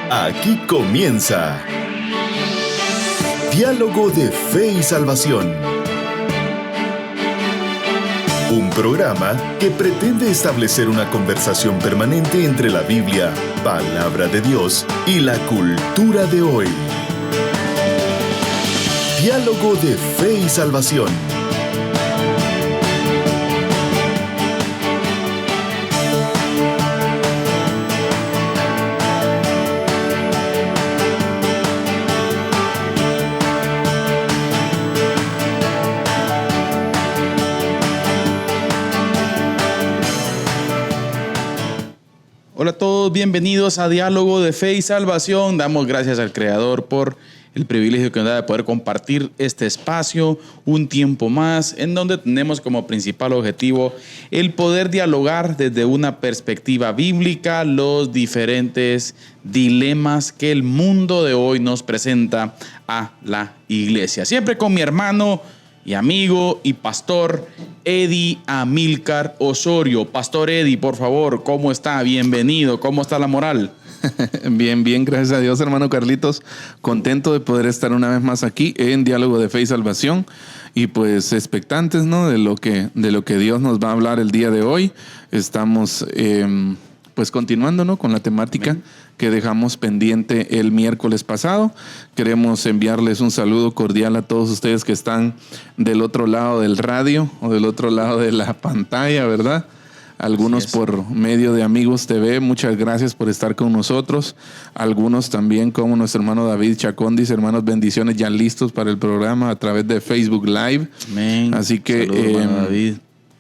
Aquí comienza Diálogo de Fe y Salvación. Un programa que pretende establecer una conversación permanente entre la Biblia, palabra de Dios, y la cultura de hoy. Diálogo de Fe y Salvación. Hola a todos, bienvenidos a Diálogo de Fe y Salvación. Damos gracias al Creador por el privilegio que nos da de poder compartir este espacio un tiempo más, en donde tenemos como principal objetivo el poder dialogar desde una perspectiva bíblica los diferentes dilemas que el mundo de hoy nos presenta a la iglesia. Siempre con mi hermano y amigo y pastor Eddie Amílcar Osorio. Pastor Eddie, por favor, ¿cómo está? Bienvenido. ¿Cómo está la moral? Bien, gracias a Dios, hermano Carlitos. Contento de poder estar una vez más aquí en Diálogo de Fe y Salvación. Y pues expectantes, ¿no? de lo que Dios nos va a hablar el día de hoy. Estamos pues continuando, ¿no? Con la temática que dejamos pendiente el miércoles pasado. Queremos enviarles un saludo cordial a todos ustedes que están del otro lado del radio o del otro lado de la pantalla, ¿verdad? Algunos por medio de Amigos TV, muchas gracias por estar con nosotros. Algunos también, como nuestro hermano David Chacón, dice: hermanos, bendiciones, ya listos para el programa a través de Facebook Live. Amén. Así que saludos, David.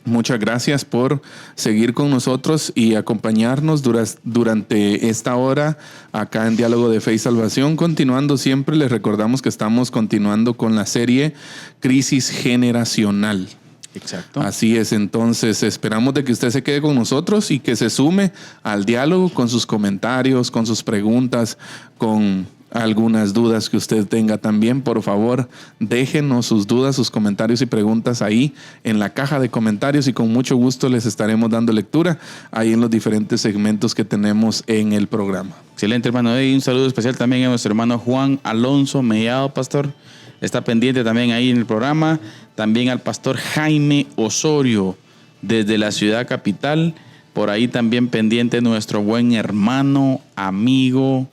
Muchas gracias por seguir con nosotros y acompañarnos durante esta hora acá en Diálogo de Fe y Salvación. Continuando siempre, les recordamos que estamos continuando con la serie Crisis Generacional. Exacto. Así es, entonces esperamos de que usted se quede con nosotros y que se sume al diálogo con sus comentarios, con sus preguntas, con algunas dudas que usted tenga también. Por favor, déjenos sus dudas, sus comentarios y preguntas ahí en la caja de comentarios y con mucho gusto les estaremos dando lectura ahí en los diferentes segmentos que tenemos en el programa. Excelente, hermano. Y un saludo especial también a nuestro hermano Juan Alonso Mellado, pastor. Está pendiente también ahí en el programa. También al pastor Jaime Osorio desde la ciudad capital. Por ahí también pendiente nuestro buen hermano, amigo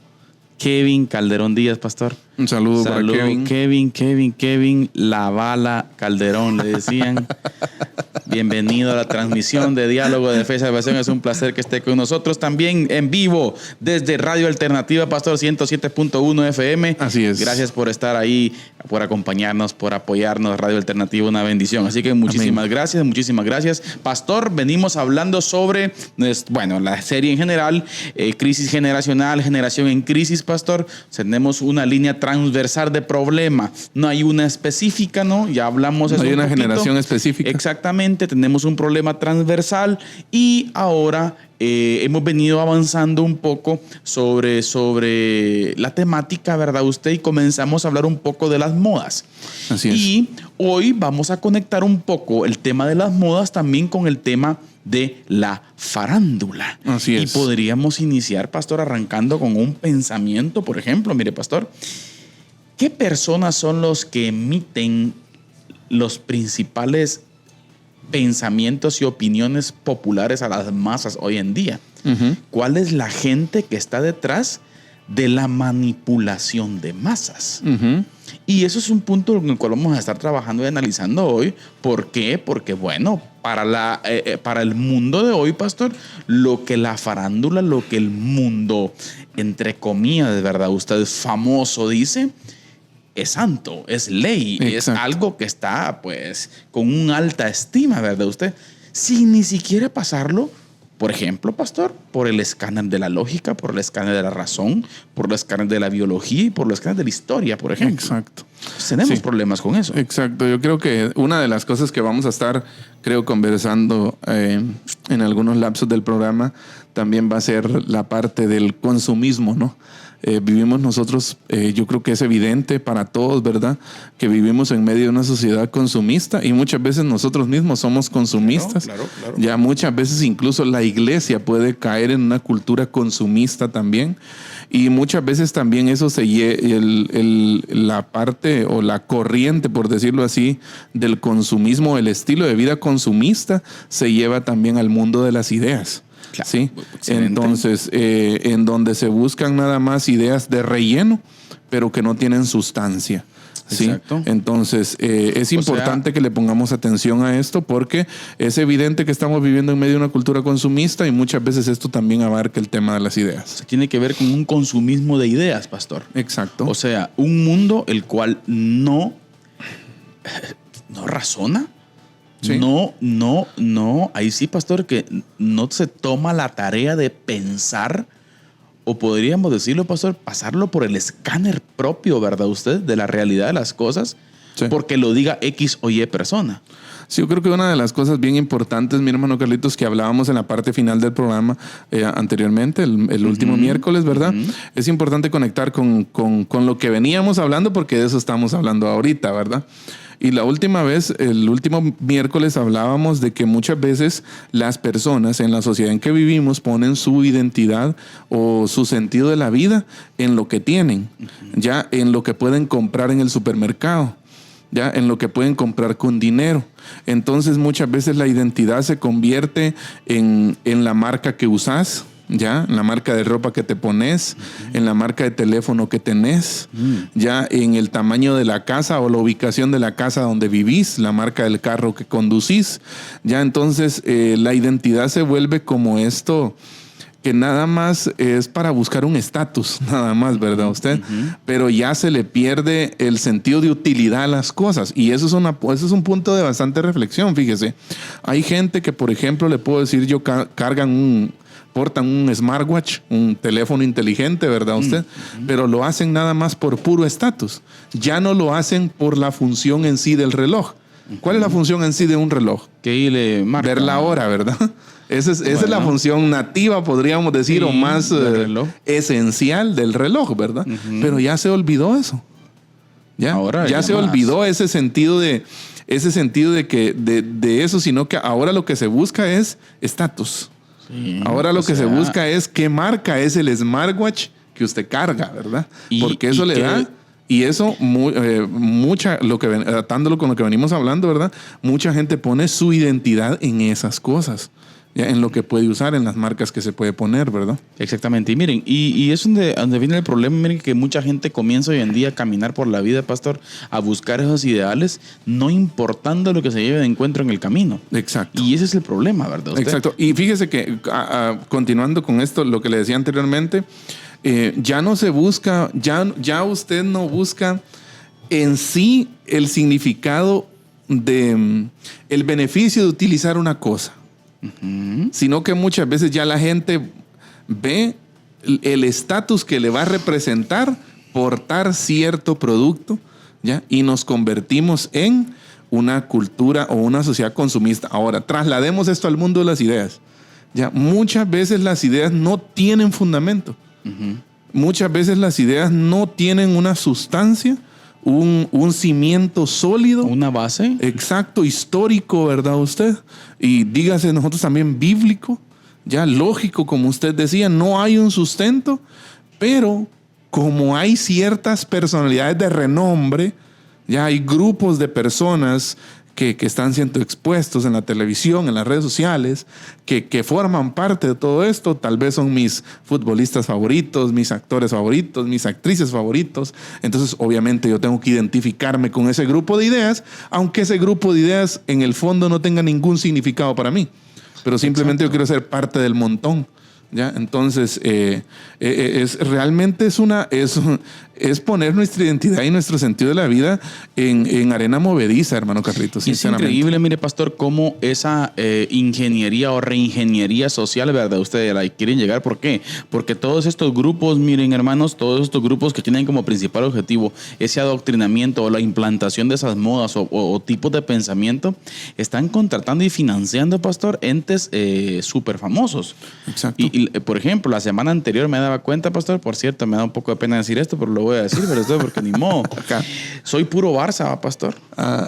Kevin Calderón Díaz, pastor. Un saludo para Kevin, la bala Calderón, le decían. Bienvenido a la transmisión de Diálogo de Fe y Salvación. Es un placer que esté con nosotros también en vivo desde Radio Alternativa, pastor, 107.1 FM. Así es. Gracias por estar ahí, por acompañarnos, por apoyarnos. Radio Alternativa, una bendición. Así que muchísimas gracias. Pastor, venimos hablando sobre, la serie en general, crisis generacional, generación en crisis, pastor. Tenemos una línea transversal de problema. No hay una específica, ¿no? Ya hablamos de eso. No hay una generación específica. Exactamente, tenemos un problema transversal y ahora hemos venido avanzando un poco sobre la temática, ¿verdad usted? Y comenzamos a hablar un poco de las modas. Así es. Y hoy vamos a conectar un poco el tema de las modas también con el tema de la farándula. Así es. Y podríamos iniciar, pastor, arrancando con un pensamiento, por ejemplo. Mire, pastor, ¿qué personas son los que emiten los principales pensamientos y opiniones populares a las masas hoy en día? Uh-huh. ¿Cuál es la gente que está detrás de la manipulación de masas? Uh-huh. Y eso es un punto en el cual vamos a estar trabajando y analizando hoy. ¿Por qué? Porque, para el mundo de hoy, pastor, lo que la farándula, lo que el mundo, entre comillas, de verdad, usted famoso dice, es santo, es ley. Exacto. Es algo que está, pues, con una alta estima, ¿verdad usted? Sin ni siquiera pasarlo, por ejemplo, pastor, por el escáner de la lógica, por el escáner de la razón, por el escáner de la biología y por el escáner de la historia, por ejemplo. Exacto. Tenemos problemas con eso. Exacto. Yo creo que una de las cosas que vamos a estar, conversando en algunos lapsos del programa también va a ser la parte del consumismo, ¿no? Vivimos nosotros, yo creo que es evidente para todos, ¿verdad? Que vivimos en medio de una sociedad consumista y muchas veces nosotros mismos somos consumistas. Claro. Ya muchas veces incluso la iglesia puede caer en una cultura consumista también. Y muchas veces también eso la parte o la corriente, por decirlo así, del consumismo, el estilo de vida consumista, se lleva también al mundo de las ideas. Claro, ¿sí? excelente. Entonces, en donde se buscan nada más ideas de relleno, pero que no tienen sustancia. ¿Sí? Exacto. Entonces, es importante que le pongamos atención a esto porque es evidente que estamos viviendo en medio de una cultura consumista y muchas veces esto también abarca el tema de las ideas. Se tiene que ver con un consumismo de ideas, pastor. Exacto. O sea, un mundo el cual no razona. Sí. No. Ahí sí, pastor, que no se toma la tarea de pensar, o podríamos decirlo, pastor, pasarlo por el escáner propio, ¿verdad usted? De la realidad de las cosas, Sí. porque lo diga X o Y persona. Sí, yo creo que una de las cosas bien importantes, mi hermano Carlitos, que hablábamos en la parte final del programa anteriormente, el último miércoles, ¿verdad? Es importante conectar con lo que veníamos hablando porque de eso estamos hablando ahorita, ¿verdad? Y la última vez, el último miércoles, hablábamos de que muchas veces las personas en la sociedad en que vivimos ponen su identidad o su sentido de la vida en lo que tienen, ya en lo que pueden comprar en el supermercado, ya en lo que pueden comprar con dinero. Entonces muchas veces la identidad se convierte en la marca que usas, ya en la marca de ropa que te pones, en la marca de teléfono que tenés, ya en el tamaño de la casa o la ubicación de la casa donde vivís, la marca del carro que conducís. Ya entonces la identidad se vuelve como esto que nada más es para buscar un estatus, nada más, ¿verdad usted? Pero ya se le pierde el sentido de utilidad a las cosas. Y eso es un punto de bastante reflexión, fíjese. Hay gente que, por ejemplo, le puedo decir yo, portan un smartwatch, un teléfono inteligente, ¿verdad usted? Pero lo hacen nada más por puro estatus. Ya no lo hacen por la función en sí del reloj. ¿Cuál es la función en sí de un reloj? Que le marca. Ver la hora, ¿verdad? Esa es la función nativa, podríamos decir, Sí, o más esencial del reloj, ¿verdad? Pero ya se olvidó eso. Ya se olvidó ese sentido de que de eso, sino que ahora lo que se busca es estatus. Sí, ahora lo que se busca es qué marca es el smartwatch que usted carga, ¿verdad? Porque eso le da. Y eso, atándolo con lo que venimos hablando, ¿verdad? Mucha gente pone su identidad en esas cosas, ya, en lo que puede usar, en las marcas que se puede poner, ¿verdad? Exactamente. Y miren, y es donde viene el problema. Miren que mucha gente comienza hoy en día a caminar por la vida, pastor, a buscar esos ideales, no importando lo que se lleve de encuentro en el camino. Exacto. Y ese es el problema, ¿verdad? ¿Usted? Exacto. Y fíjese que, continuando con esto, lo que le decía anteriormente, ya no se busca, ya usted no busca en sí el significado de el beneficio de utilizar una cosa, sino que muchas veces ya la gente ve el estatus que le va a representar portar cierto producto, ¿ya? Y nos convertimos en una cultura o una sociedad consumista. Ahora, traslademos esto al mundo de las ideas. ¿Ya? Muchas veces las ideas no tienen fundamento. Muchas veces las ideas no tienen una sustancia, un cimiento sólido. Una base. Exacto, histórico, ¿verdad usted? Y dígase nosotros también bíblico, ya lógico, como usted decía, no hay un sustento, pero como hay ciertas personalidades de renombre, ya hay grupos de personas que están siendo expuestos en la televisión, en las redes sociales, que forman parte de todo esto. Tal vez son mis futbolistas favoritos, mis actores favoritos, mis actrices favoritos. Entonces, obviamente, yo tengo que identificarme con ese grupo de ideas, aunque ese grupo de ideas en el fondo no tenga ningún significado para mí. Pero simplemente yo quiero ser parte del montón. ¿Ya? Entonces, realmente es poner nuestra identidad y nuestro sentido de la vida en arena movediza, hermano Carlitos. Es increíble, mire, pastor, cómo esa ingeniería o reingeniería social, ¿verdad? Ustedes la quieren llegar. ¿Por qué? Porque todos estos grupos, miren, hermanos, todos estos grupos que tienen como principal objetivo ese adoctrinamiento o la implantación de esas modas o tipos de pensamiento, están contratando y financiando, pastor, entes súper famosos. Exacto. Y, por ejemplo, la semana anterior me daba cuenta, pastor, por cierto, me da un poco de pena decir esto, pero lo voy a decir, pero esto porque ni modo. Soy puro Barça, pastor.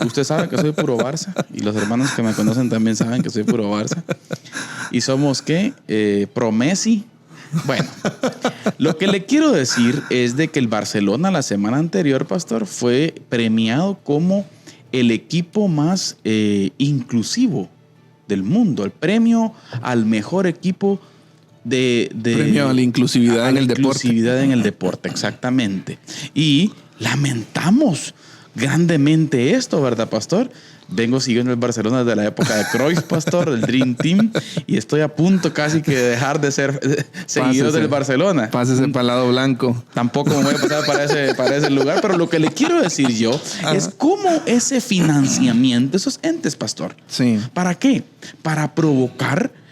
Usted sabe que soy puro Barça y los hermanos que me conocen también saben que soy puro Barça. Y somos, ¿qué? Pro Messi Bueno, lo que le quiero decir es de que el Barcelona la semana anterior, pastor, fue premiado como el equipo más inclusivo del mundo. El premio al mejor equipo premio a la inclusividad en el deporte. Inclusividad en el deporte, exactamente. Y lamentamos grandemente esto, ¿verdad, pastor? Vengo siguiendo el Barcelona desde la época de Cruyff, pastor, del Dream Team, y estoy a punto casi que de dejar de ser seguidor del Barcelona. Pásese para el lado blanco. Tampoco me voy a pasar para ese lugar, pero lo que le quiero decir yo es cómo ese financiamiento, esos entes, pastor, sí. ¿para qué? Para provocar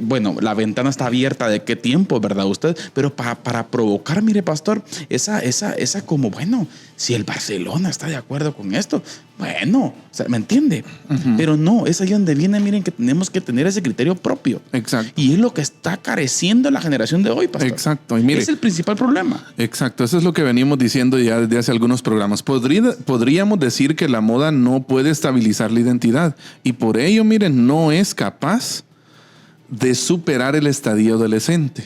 bueno, la ventana está abierta de qué tiempo, ¿verdad usted? Pero para provocar, mire, pastor, esa como, bueno, si el Barcelona está de acuerdo con esto, bueno, o sea, ¿me entiende? Uh-huh. Pero no, es ahí donde viene, miren, que tenemos que tener ese criterio propio. Exacto. Y es lo que está careciendo la generación de hoy, pastor. Exacto. Y mire, es el principal problema. Exacto. Eso es lo que venimos diciendo ya desde hace algunos programas. Podríamos decir que la moda no puede estabilizar la identidad. Y por ello, miren, no es capaz de superar el estadio adolescente.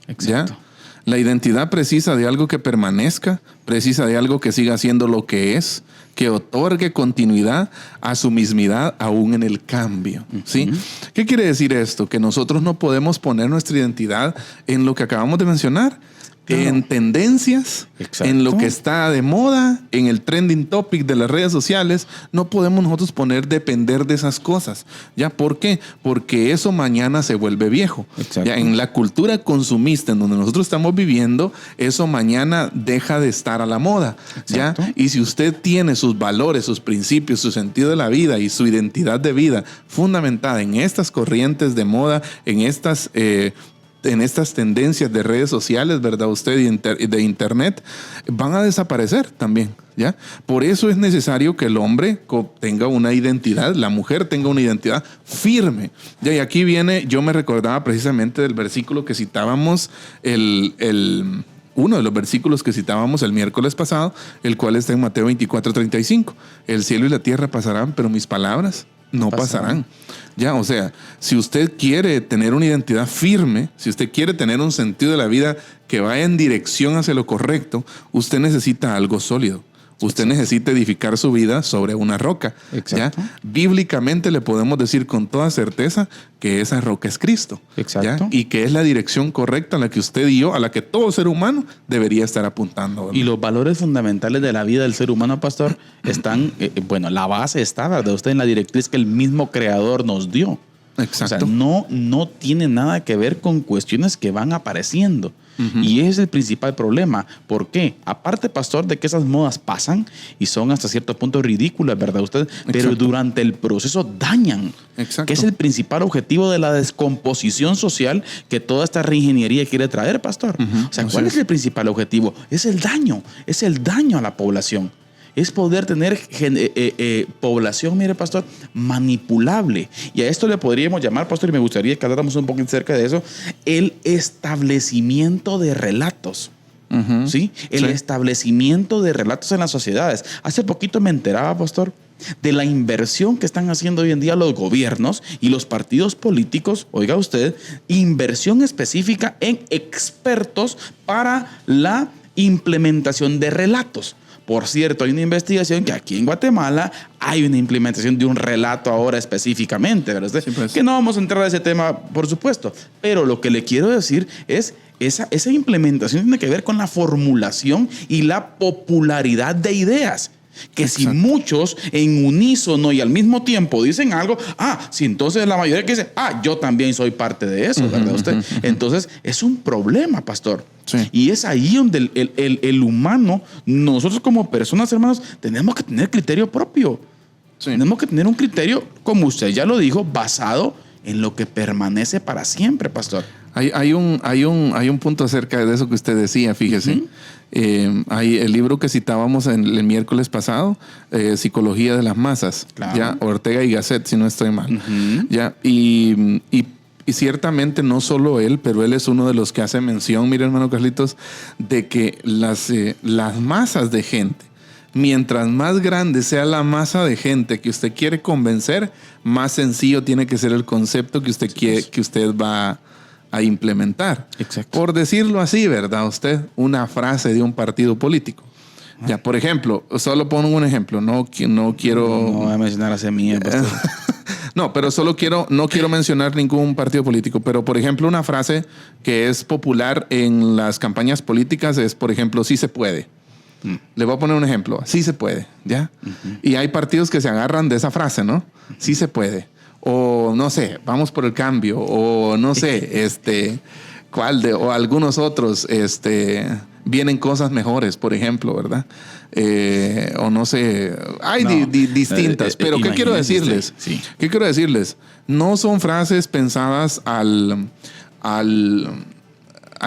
Exacto. ¿Ya? La identidad precisa de algo que permanezca, precisa de algo que siga siendo lo que es, que otorgue continuidad a su mismidad aún en el cambio. ¿Sí? ¿Qué quiere decir esto? Que nosotros no podemos poner nuestra identidad en lo que acabamos de mencionar. Claro. En tendencias, exacto, en lo que está de moda, en el trending topic de las redes sociales. No podemos nosotros depender de esas cosas. ¿Ya? ¿Por qué? Porque eso mañana se vuelve viejo. ¿Ya? En la cultura consumista en donde nosotros estamos viviendo, eso mañana deja de estar a la moda. ¿Ya? Y si usted tiene sus valores, sus principios, su sentido de la vida y su identidad de vida fundamentada en estas corrientes de moda, en estas tendencias de redes sociales, ¿verdad? Usted de internet, van a desaparecer también, ¿ya? Por eso es necesario que el hombre tenga una identidad, la mujer tenga una identidad firme. ¿Ya? Y aquí viene, yo me recordaba precisamente del versículo que citábamos, uno de los versículos que citábamos el miércoles pasado, el cual está en Mateo 24:35. El cielo y la tierra pasarán, pero mis palabras no pasarán. Ya, o sea, si usted quiere tener una identidad firme, si usted quiere tener un sentido de la vida que vaya en dirección hacia lo correcto, usted necesita algo sólido. Usted necesita edificar su vida sobre una roca. ¿Ya? Bíblicamente le podemos decir con toda certeza que esa roca es Cristo. Exacto. ¿Ya? Y que es la dirección correcta a la que usted y yo, a la que todo ser humano debería estar apuntando, ¿verdad? Y los valores fundamentales de la vida del ser humano, pastor, están, la base está, ¿verdad? Usted en la directriz que el mismo Creador nos dio. Exacto. O sea, no tiene nada que ver con cuestiones que van apareciendo. Uh-huh. Y ese es el principal problema. ¿Por qué? Aparte, pastor, de que esas modas pasan y son hasta cierto punto ridículas, ¿verdad usted? Exacto. Pero durante el proceso dañan. Exacto. Que es el principal objetivo de la descomposición social que toda esta reingeniería quiere traer, pastor. Uh-huh. O sea, ¿cuál es el principal objetivo? Es el daño a la población. Es poder tener población, mire, pastor, manipulable. Y a esto le podríamos llamar, pastor, y me gustaría que habláramos un poquito acerca de eso, el establecimiento de relatos. Uh-huh. ¿Sí? El establecimiento de relatos en las sociedades. Hace poquito me enteraba, pastor, de la inversión que están haciendo hoy en día los gobiernos y los partidos políticos, oiga usted, inversión específica en expertos para la implementación de relatos. Por cierto, hay una investigación que aquí en Guatemala hay una implementación de un relato ahora específicamente, ¿verdad? Sí, pues. Que no vamos a entrar a ese tema, por supuesto. Pero lo que le quiero decir es esa implementación tiene que ver con la formulación y la popularidad de ideas. Que exacto, si muchos en unísono y al mismo tiempo dicen algo, si entonces la mayoría que dice, yo también soy parte de eso, ¿verdad usted? Entonces es un problema, pastor. Sí. Y es ahí donde el humano, nosotros como personas, hermanos, tenemos que tener criterio propio. Sí. Tenemos que tener un criterio, como usted ya lo dijo, basado en lo que permanece para siempre, pastor. Hay un punto acerca de eso que usted decía, fíjese. Uh-huh. Hay el libro que citábamos el miércoles pasado, Psicología de las Masas, claro, ¿ya? Ortega y Gasset, si no estoy mal. Uh-huh. ¿Ya? Y ciertamente no solo él, pero él es uno de los que hace mención, mire, hermano Carlitos, de que las masas de gente, mientras más grande sea la masa de gente que usted quiere convencer, más sencillo tiene que ser el concepto que usted quiere, que usted va a implementar. Exacto. Por decirlo así, ¿verdad? Usted, una frase de un partido político. Ya, por ejemplo, solo pongo un ejemplo, no quiero... No voy a mencionar a Semilla, pastor. No, pero no quiero mencionar ningún partido político, pero por ejemplo una frase que es popular en las campañas políticas es, por ejemplo, sí se puede. Le voy a poner un ejemplo, sí se puede, ¿ya? Y hay partidos que se agarran de esa frase, ¿no? Sí se puede. O no sé, vamos por el cambio, o no sé, o algunos otros, vienen cosas mejores, por ejemplo, ¿verdad? O no sé, hay distintas, pero ¿qué quiero decirles? Sí. ¿Qué quiero decirles? No son frases pensadas a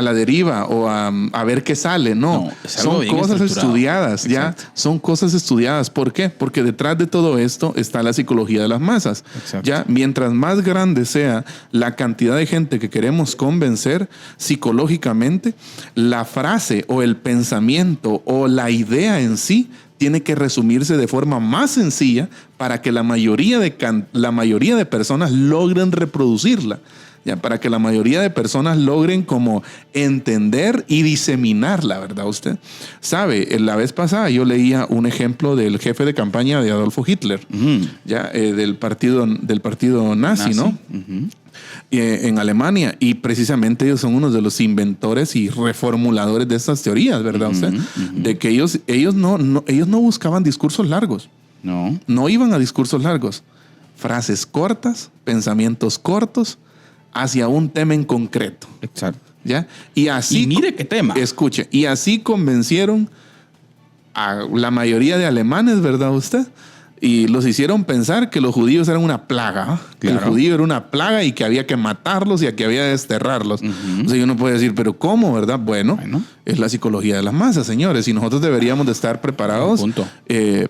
la deriva o a ver qué sale, no es algo son bien cosas estudiadas, Exacto. ya son cosas estudiadas. ¿Por qué? Porque detrás de todo esto está la psicología de las masas. Exacto. Ya mientras más grande sea la cantidad de gente que queremos convencer psicológicamente, la frase o el pensamiento o la idea en sí tiene que resumirse de forma más sencilla para que la mayoría de personas logren reproducirla. Ya, para que la mayoría de personas logren como entender y diseminarla, ¿verdad? Usted sabe, la vez pasada yo leía un ejemplo del jefe de campaña de Adolfo Hitler, ya, del partido nazi, ¿no? En Alemania, y precisamente ellos son uno de los inventores y reformuladores de estas teorías, ¿verdad? Usted? De que ellos no buscaban discursos largos. No iban a discursos largos. Frases cortas, pensamientos cortos, hacia un tema en concreto. Exacto. ¿Ya? Y así... Y mire qué tema. Escuche, y así convencieron a la mayoría de alemanes, ¿verdad usted? Y los hicieron pensar que los judíos eran una plaga. Que el judío era una plaga y que había que matarlos y que había que desterrarlos. O sea, uno puede decir, pero ¿cómo, verdad? Bueno, es la psicología de las masas, señores. Y nosotros deberíamos de estar preparados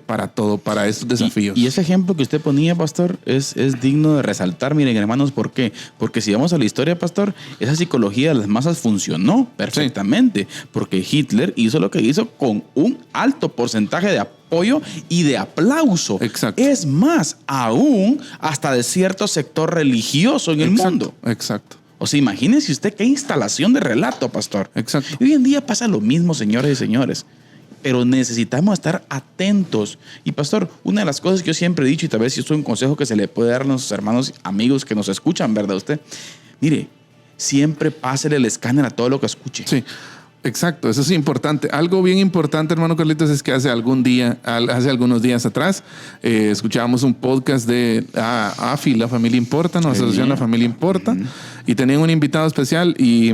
para estos desafíos. Y ese ejemplo que usted ponía, pastor, es digno de resaltar. Miren, hermanos, ¿por qué? Porque si vamos a la historia, pastor, esa psicología de las masas funcionó perfectamente. Sí. Porque Hitler hizo lo que hizo con un alto porcentaje de apoyo y de aplauso. Exacto. Es más, aún hasta de cierto sector religioso en el mundo. Exacto. O sea, imagínense usted qué instalación de relato, pastor. Exacto. Y hoy en día pasa lo mismo, señores y señores. Pero necesitamos estar atentos. Y pastor, una de las cosas que yo siempre he dicho, y tal vez esto es un consejo que se le puede dar a nuestros hermanos, amigos que nos escuchan, ¿verdad usted? Mire, siempre pásele el escáner a todo lo que escuche. Sí. Exacto, eso es importante. Algo bien importante, hermano Carlitos, es que hace algunos días atrás escuchábamos un podcast de AFI, La Familia Importa, ¿no? Asociación La Familia Importa, y tenían un invitado especial y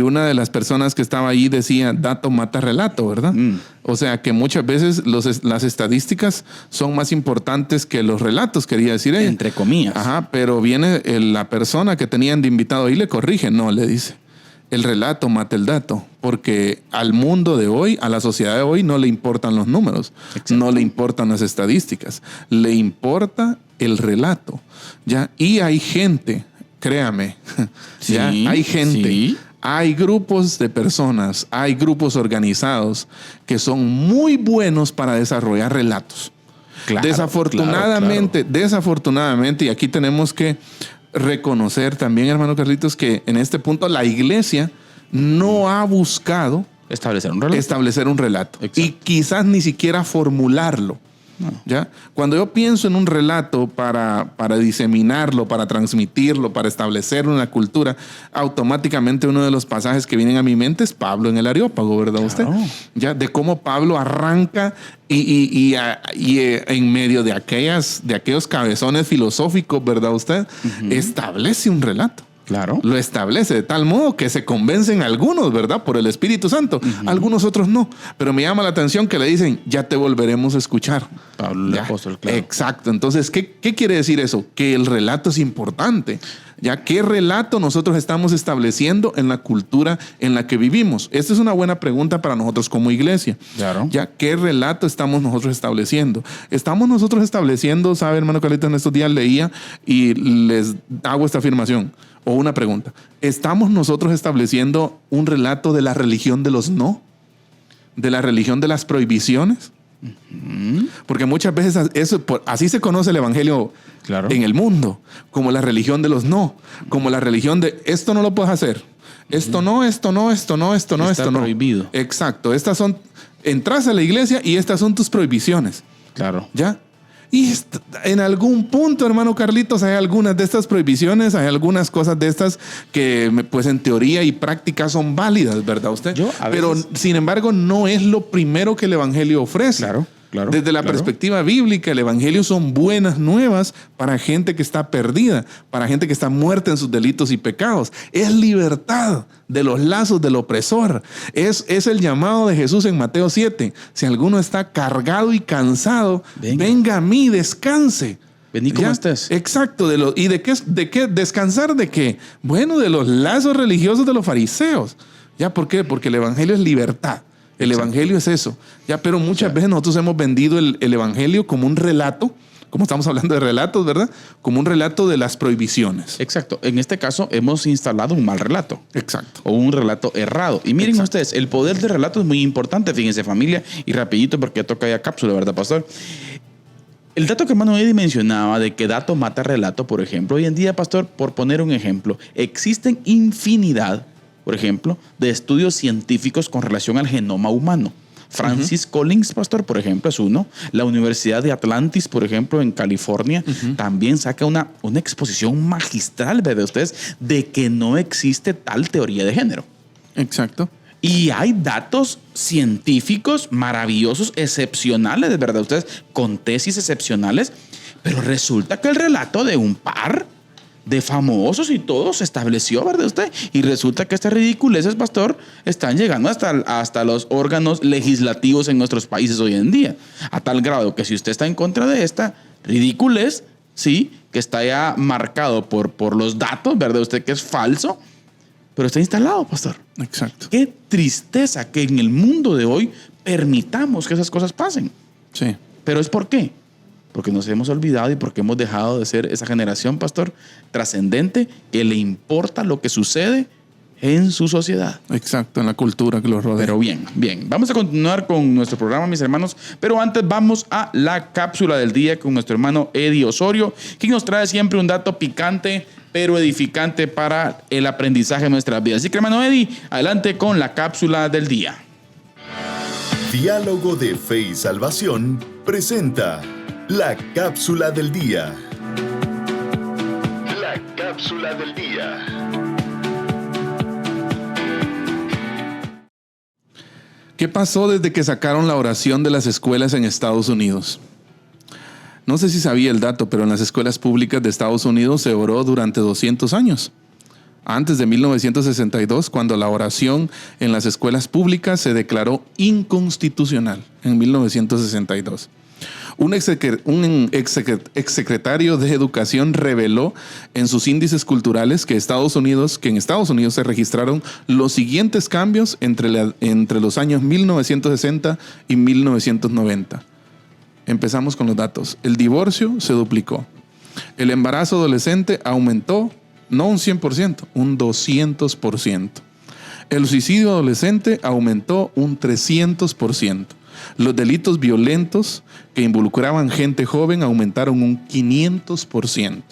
una de las personas que estaba ahí decía, dato mata relato, ¿verdad? O sea que muchas veces las estadísticas son más importantes que los relatos, quería decir ella. Entre comillas. Ajá, pero viene la persona que tenían de invitado y le corrige, no, le dice. El relato mata el dato, porque al mundo de hoy, a la sociedad de hoy, no le importan los números, exacto, no le importan las estadísticas, le importa el relato, ¿ya? Y hay gente, créame, sí, ¿ya? Hay gente, sí, hay grupos de personas, hay grupos organizados que son muy buenos para desarrollar relatos. Claro, desafortunadamente, y aquí tenemos que reconocer también, hermano Carlitos, que en este punto la iglesia no ha buscado establecer un relato. Exacto. Y quizás ni siquiera formularlo. No. ¿Ya? Cuando yo pienso en un relato para diseminarlo, para transmitirlo, para establecer una cultura, automáticamente uno de los pasajes que vienen a mi mente es Pablo en el Areópago, ¿verdad? Claro. Usted, ¿ya? De cómo Pablo arranca y en medio de aquellos cabezones filosóficos, ¿verdad? Usted establece un relato. Claro. Lo establece de tal modo que se convencen algunos, ¿verdad? Por el Espíritu Santo. Algunos otros no. Pero me llama la atención que le dicen, ya te volveremos a escuchar. Pablo el apóstol, claro. Exacto. Entonces, ¿qué quiere decir eso? Que el relato es importante. ¿Ya? ¿Qué relato nosotros estamos estableciendo en la cultura en la que vivimos? Esta es una buena pregunta para nosotros como iglesia. Claro. ¿Ya? ¿Qué relato estamos nosotros estableciendo? Estamos nosotros estableciendo, ¿sabe, hermano Carlitos? En estos días leía y les hago esta afirmación o una pregunta. ¿Estamos nosotros estableciendo un relato de la religión de los no? ¿De la religión de las prohibiciones? Porque muchas veces así se conoce el evangelio en el mundo, como la religión de los no, como la religión de esto no lo puedes hacer, esto no, esto no, esto no, esto no, Está esto no. prohibido. Exacto, entras a la iglesia y estas son tus prohibiciones. Claro. ¿Ya? Y en algún punto, hermano Carlitos, hay algunas de estas prohibiciones, hay algunas cosas de estas que, pues en teoría y práctica son válidas, ¿verdad usted? Pero, sin embargo, no es lo primero que el evangelio ofrece. Claro. Desde la perspectiva bíblica, el evangelio son buenas nuevas para gente que está perdida, para gente que está muerta en sus delitos y pecados. Es libertad de los lazos del opresor. Es el llamado de Jesús en Mateo 7. Si alguno está cargado y cansado, venga a mí, descanse. Vení como estés. Exacto. ¿Y de qué? ¿Descansar de qué? Bueno, de los lazos religiosos de los fariseos. ¿Ya? ¿Por qué? Porque el evangelio es libertad. El evangelio es eso. Ya, pero muchas veces nosotros hemos vendido el evangelio como un relato, como estamos hablando de relatos, ¿verdad? Como un relato de las prohibiciones. Exacto. En este caso hemos instalado un mal relato. Exacto. O un relato errado. Y miren ustedes, el poder del relato es muy importante. Fíjense, familia, y rapidito porque ya toca ya cápsula, ¿verdad, pastor? El dato que hermano Eddie mencionaba de que dato mata relato, por ejemplo, hoy en día, pastor, por poner un ejemplo, existen infinidad, por ejemplo, de estudios científicos con relación al genoma humano. Francis Collins, pastor, por ejemplo, es uno. La Universidad de Atlantis, por ejemplo, en California, también saca una exposición magistral, ¿verdad ustedes? De que no existe tal teoría de género. Exacto. Y hay datos científicos maravillosos, excepcionales, ¿verdad ustedes? Con tesis excepcionales. Pero resulta que el relato de un par de famosos y todo se estableció, ¿verdad usted? Y resulta que estas ridiculeces, pastor, están llegando hasta los órganos legislativos en nuestros países hoy en día. A tal grado que si usted está en contra de esta ridiculez, sí, que está ya marcado por los datos, ¿verdad usted? Que es falso, pero está instalado, pastor. Exacto. Qué tristeza que en el mundo de hoy permitamos que esas cosas pasen. Sí. ¿Pero es por qué? Porque nos hemos olvidado y porque hemos dejado de ser esa generación, pastor, trascendente, que le importa lo que sucede en su sociedad. Exacto, en la cultura que los rodea. Pero bien. Vamos a continuar con nuestro programa, mis hermanos, pero antes vamos a la cápsula del día con nuestro hermano Eddie Osorio, quien nos trae siempre un dato picante, pero edificante para el aprendizaje de nuestras vidas. Así que, hermano Eddie, adelante con la cápsula del día. Diálogo de Fe y Salvación presenta la cápsula del día. La cápsula del día. ¿Qué pasó desde que sacaron la oración de las escuelas en Estados Unidos? No sé si sabía el dato, pero en las escuelas públicas de Estados Unidos se oró durante 200 años. Antes de 1962, cuando la oración en las escuelas públicas se declaró inconstitucional, en 1962. Un exsecretario de Educación reveló en sus índices culturales que en Estados Unidos se registraron los siguientes cambios entre los años 1960 y 1990. Empezamos con los datos. El divorcio se duplicó. El embarazo adolescente aumentó, no un 100%, un 200%. El suicidio adolescente aumentó un 300%. Los delitos violentos que involucraban gente joven aumentaron un 500%.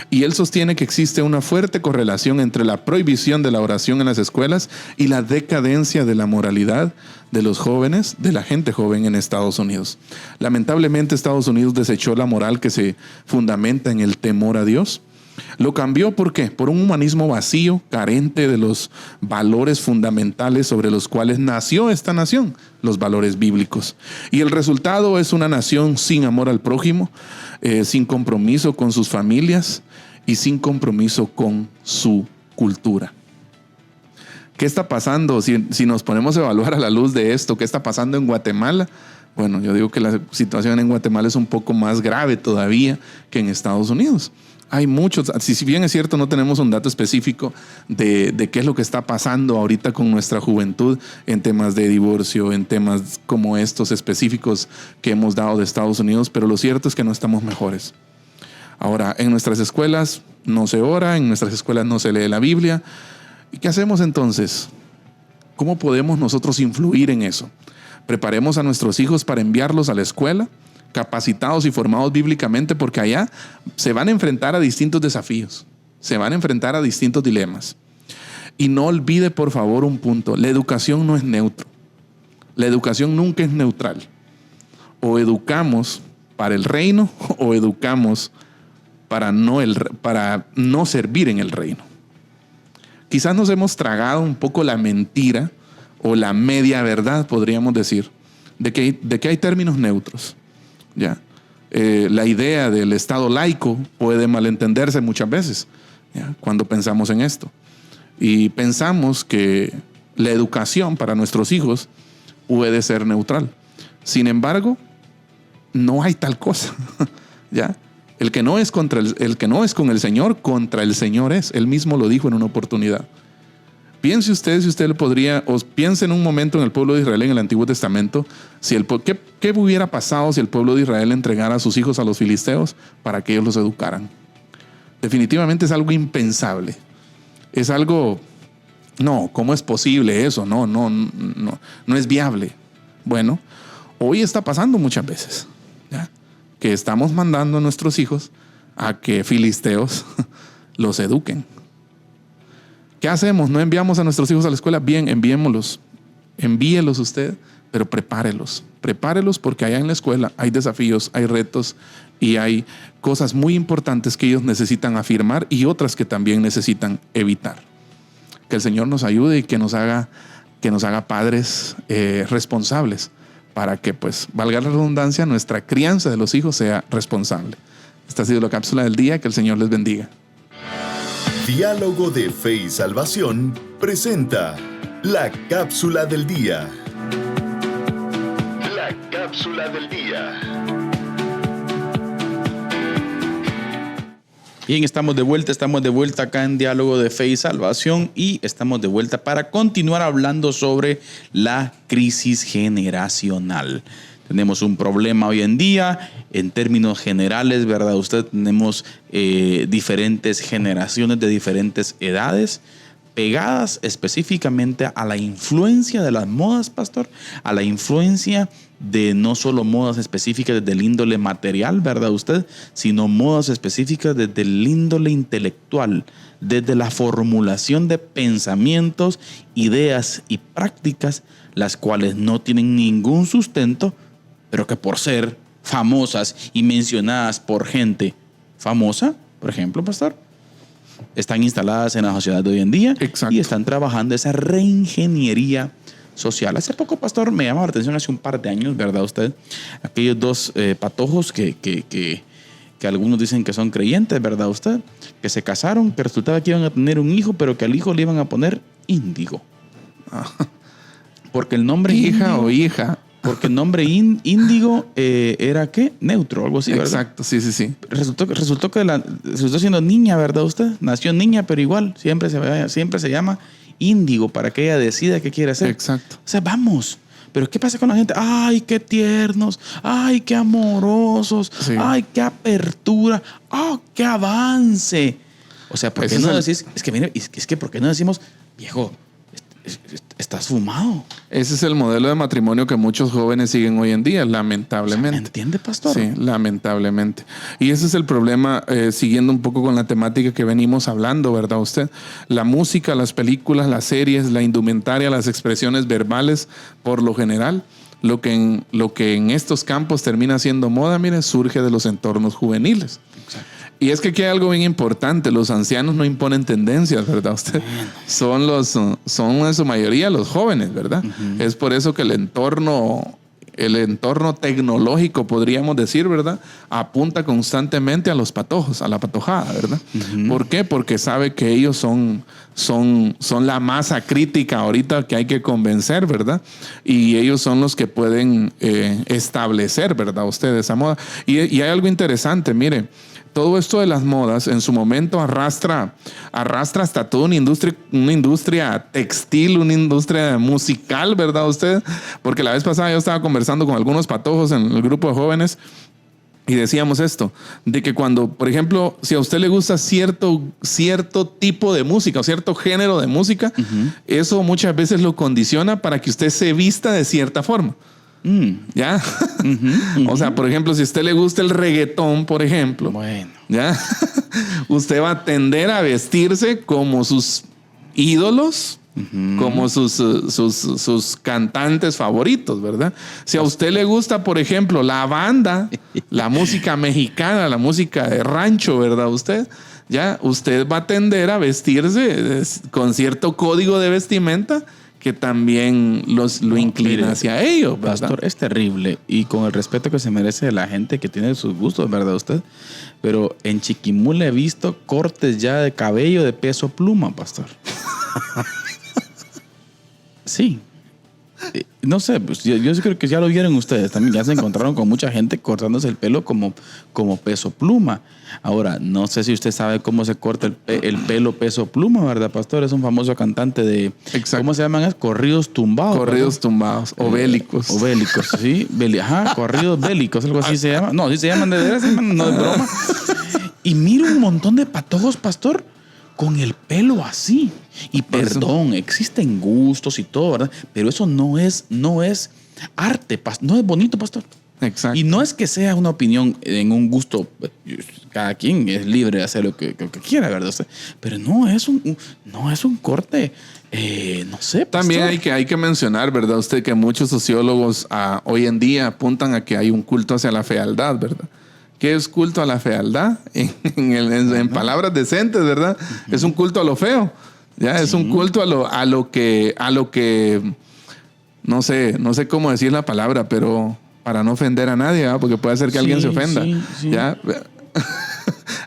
Y él sostiene que existe una fuerte correlación entre la prohibición de la oración en las escuelas y la decadencia de la moralidad de los jóvenes, de la gente joven en Estados Unidos. Lamentablemente, Estados Unidos desechó la moral que se fundamenta en el temor a Dios. Lo cambió, ¿por qué? Por un humanismo vacío, carente de los valores fundamentales sobre los cuales nació esta nación, los valores bíblicos. Y el resultado es una nación sin amor al prójimo, sin compromiso con sus familias y sin compromiso con su cultura. ¿Qué está pasando? Si nos ponemos a evaluar a la luz de esto, ¿qué está pasando en Guatemala? Bueno, yo digo que la situación en Guatemala es un poco más grave todavía que en Estados Unidos. Hay muchos, si bien es cierto, no tenemos un dato específico de qué es lo que está pasando ahorita con nuestra juventud en temas de divorcio, en temas como estos específicos que hemos dado de Estados Unidos, pero lo cierto es que no estamos mejores. Ahora, en nuestras escuelas no se ora, en nuestras escuelas no se lee la Biblia. ¿Y qué hacemos entonces? ¿Cómo podemos nosotros influir en eso? Preparemos a nuestros hijos para enviarlos a la escuela, capacitados y formados bíblicamente, porque allá se van a enfrentar a distintos desafíos, se van a enfrentar a distintos dilemas. Y no olvide, por favor, un punto: la educación no es neutro. La educación nunca es neutral. O educamos para el reino o educamos para no servir en el reino. Quizás nos hemos tragado un poco la mentira o la media verdad, podríamos decir, de que hay términos neutros. ¿Ya? La idea del Estado laico puede malentenderse muchas veces, ¿ya?, cuando pensamos en esto. Y pensamos que la educación para nuestros hijos puede ser neutral. Sin embargo, no hay tal cosa. ¿Ya? El que no es con el Señor, contra el Señor es. Él mismo lo dijo en una oportunidad. Piense usted si usted podría, o piense en un momento en el pueblo de Israel en el Antiguo Testamento, ¿qué hubiera pasado si el pueblo de Israel entregara a sus hijos a los filisteos para que ellos los educaran? Definitivamente es algo impensable. Es algo, no, ¿cómo es posible eso? No es viable. Bueno, hoy está pasando muchas veces, ¿ya?, que estamos mandando a nuestros hijos a que filisteos los eduquen. ¿Qué hacemos? ¿No enviamos a nuestros hijos a la escuela? Bien, envíémoslos. Envíelos usted, pero prepárelos. Prepárelos, porque allá en la escuela hay desafíos, hay retos y hay cosas muy importantes que ellos necesitan afirmar y otras que también necesitan evitar. Que el Señor nos ayude y que nos haga padres responsables, para que, pues, valga la redundancia, nuestra crianza de los hijos sea responsable. Esta ha sido la cápsula del día. Que el Señor les bendiga. Diálogo de Fe y Salvación presenta la cápsula del día. La cápsula del día. Bien, estamos de vuelta acá en Diálogo de Fe y Salvación y estamos de vuelta para continuar hablando sobre la crisis generacional. Tenemos un problema hoy en día, en términos generales, ¿verdad? Tenemos diferentes generaciones de diferentes edades pegadas específicamente a la influencia de las modas, pastor, a la influencia de no solo modas específicas desde el índole material, ¿verdad usted?, sino modas específicas desde el índole intelectual, desde la formulación de pensamientos, ideas y prácticas, las cuales no tienen ningún sustento, pero que por ser famosas y mencionadas por gente famosa, por ejemplo, pastor, están instaladas en la sociedad de hoy en día. Exacto. Y están trabajando esa reingeniería social. Hace poco, pastor, me llamaba la atención, hace un par de años, ¿verdad usted?, aquellos dos patojos que algunos dicen que son creyentes, ¿verdad usted?, que se casaron, que resultaba que iban a tener un hijo, pero que al hijo le iban a poner Índigo. Porque el nombre hija o hija. Porque el nombre Índigo era, ¿qué? Neutro, algo así, ¿verdad? Exacto, sí. Resultó siendo niña, ¿verdad usted? Nació niña, pero igual, siempre se llama Índigo para que ella decida qué quiere hacer. Exacto. O sea, vamos. Pero ¿qué pasa con la gente? ¡Ay, qué tiernos! ¡Ay, qué amorosos! Sí. ¡Ay, qué apertura! ¡Oh, qué avance! O sea, ¿por qué no decís? Es que ¿por qué no decimos, viejo, estás fumado? Ese es el modelo de matrimonio que muchos jóvenes siguen hoy en día, lamentablemente. ¿Me entiende, pastor? Sí, lamentablemente. Y ese es el problema, siguiendo un poco con la temática que venimos hablando, ¿verdad usted? La música, las películas, las series, la indumentaria, las expresiones verbales, por lo general, lo que en estos campos termina siendo moda, mire, surge de los entornos juveniles. Exacto. Y es que aquí hay algo bien importante: los ancianos no imponen tendencias, ¿verdad usted? Son en su mayoría los jóvenes, ¿verdad? Uh-huh. Es por eso que el entorno tecnológico, podríamos decir, ¿verdad?, apunta constantemente a los patojos, a la patojada, ¿verdad? Uh-huh. ¿Por qué? Porque sabe que ellos son la masa crítica ahorita que hay que convencer, ¿verdad? Y ellos son los que pueden establecer, ¿verdad usted?, esa moda. Y hay algo interesante, mire. Todo esto de las modas en su momento arrastra hasta toda una industria textil, una industria musical, ¿verdad usted? Porque la vez pasada yo estaba conversando con algunos patojos en el grupo de jóvenes Y decíamos esto, de que cuando, por ejemplo, si a usted le gusta cierto tipo de música o cierto género de música, eso muchas veces lo condiciona para que usted se vista de cierta forma. ¿Ya? O sea, por ejemplo, si a usted le gusta el reggaetón, por ejemplo, Bueno. ¿ya? Usted va a tender a vestirse como sus ídolos, como sus cantantes favoritos, ¿verdad? Si a usted le gusta, por ejemplo, la banda, la música mexicana, la música de rancho, ¿verdad? Usted va a tender a vestirse con cierto código de vestimenta que también lo inclina hacia ello, ¿verdad? Pastor, es terrible, y con el respeto que se merece de la gente que tiene sus gustos, ¿verdad usted? Pero en Chiquimula he visto cortes ya de cabello de Peso Pluma, pastor. Sí. No sé, pues yo creo que ya lo vieron ustedes también. Ya se encontraron con mucha gente cortándose el pelo como Peso Pluma. Ahora, no sé si usted sabe cómo se corta el pelo Peso Pluma, ¿verdad, pastor? Es un famoso cantante de... Exacto. ¿Cómo se llaman? Corridos tumbados. Corridos tumbados o bélicos. O bélicos, sí. Corridos bélicos, algo así se llama. No, sí se llaman de veras, no es broma. Y miro un montón de patojos, pastor, con el pelo así. Y perdón, existen gustos y todo, ¿verdad? Pero eso no es arte, no es bonito, pastor. Exacto. Y no es que sea una opinión en un gusto. Cada quien es libre de hacer lo que quiera, ¿verdad? Pero no es un corte. No sé, pastor. También hay que mencionar, ¿verdad? Usted que muchos sociólogos hoy en día apuntan a que hay un culto hacia la fealdad, ¿verdad? ¿Qué es culto a la fealdad? En palabras decentes, ¿verdad? Es un culto a lo feo. Ya, sí. Es un culto a lo que no sé cómo decir la palabra, pero para no ofender a nadie, ¿verdad? Porque puede ser que alguien se ofenda. Sí. ¿Ya?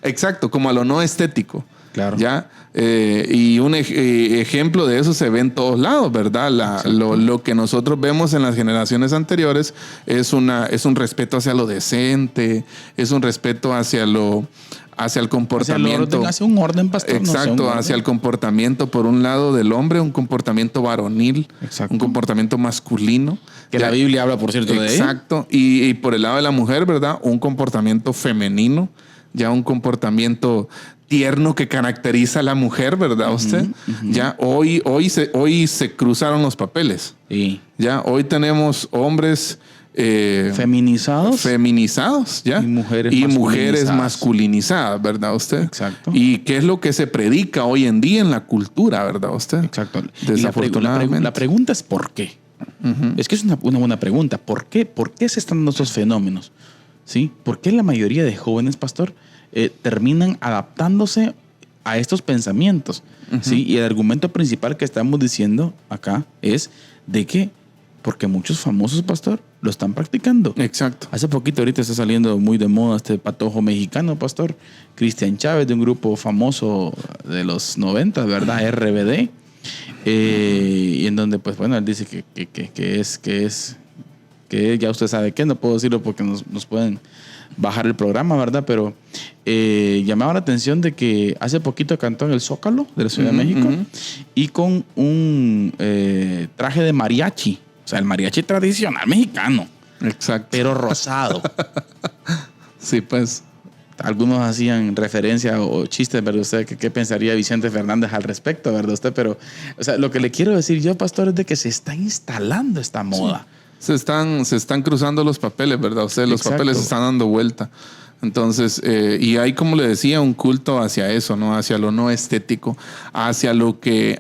Exacto, como a lo no estético. Claro. ¿Ya? Y un ejemplo de eso se ve en todos lados, ¿verdad? Lo que nosotros vemos en las generaciones anteriores es un respeto hacia lo decente, es un respeto hacia el comportamiento. Hacia un orden, pastor. Exacto, no hacia el comportamiento, por un lado, del hombre, un comportamiento varonil, exacto, un comportamiento masculino. Que la Biblia habla, por cierto, de él. Exacto. Y por el lado de la mujer, ¿verdad? Un comportamiento femenino, ya un comportamiento tierno que caracteriza a la mujer, ¿verdad? Usted. Ya hoy se cruzaron los papeles. Sí. Ya hoy tenemos hombres feminizados, ¿ya? Y mujeres masculinizadas, ¿verdad usted? Exacto. ¿Y qué es lo que se predica hoy en día en la cultura, verdad usted? Exacto. Desafortunadamente. La pregunta es ¿por qué? Es que es una buena pregunta. ¿Por qué? ¿Por qué se están dando estos fenómenos? ¿Sí? ¿Por qué la mayoría de jóvenes, pastor, terminan adaptándose a estos pensamientos? ¿Sí? Y el argumento principal que estamos diciendo acá es de que porque muchos famosos, pastor, lo están practicando. Exacto. Hace poquito ahorita está saliendo muy de moda este patojo mexicano, pastor, Cristian Chávez, de un grupo famoso de los 90, ¿verdad? RBD. Y en donde, pues bueno, él dice que ya usted sabe que no puedo decirlo porque nos pueden bajar el programa, ¿verdad? Pero llamaba la atención de que hace poquito cantó en el Zócalo de la Ciudad de México y con un traje de mariachi. O sea, el mariachi tradicional mexicano. Exacto. Pero rosado. Sí, pues. Algunos hacían referencia o chistes, ¿verdad? Usted, ¿qué pensaría Vicente Fernández al respecto, verdad usted? Pero, o sea, lo que le quiero decir yo, pastor, es de que se está instalando esta moda. Sí. Se están cruzando los papeles, ¿verdad? Los Exacto. papeles se están dando vuelta. Entonces, y hay, como le decía, un culto hacia eso, ¿no? Hacia lo no estético, hacia lo que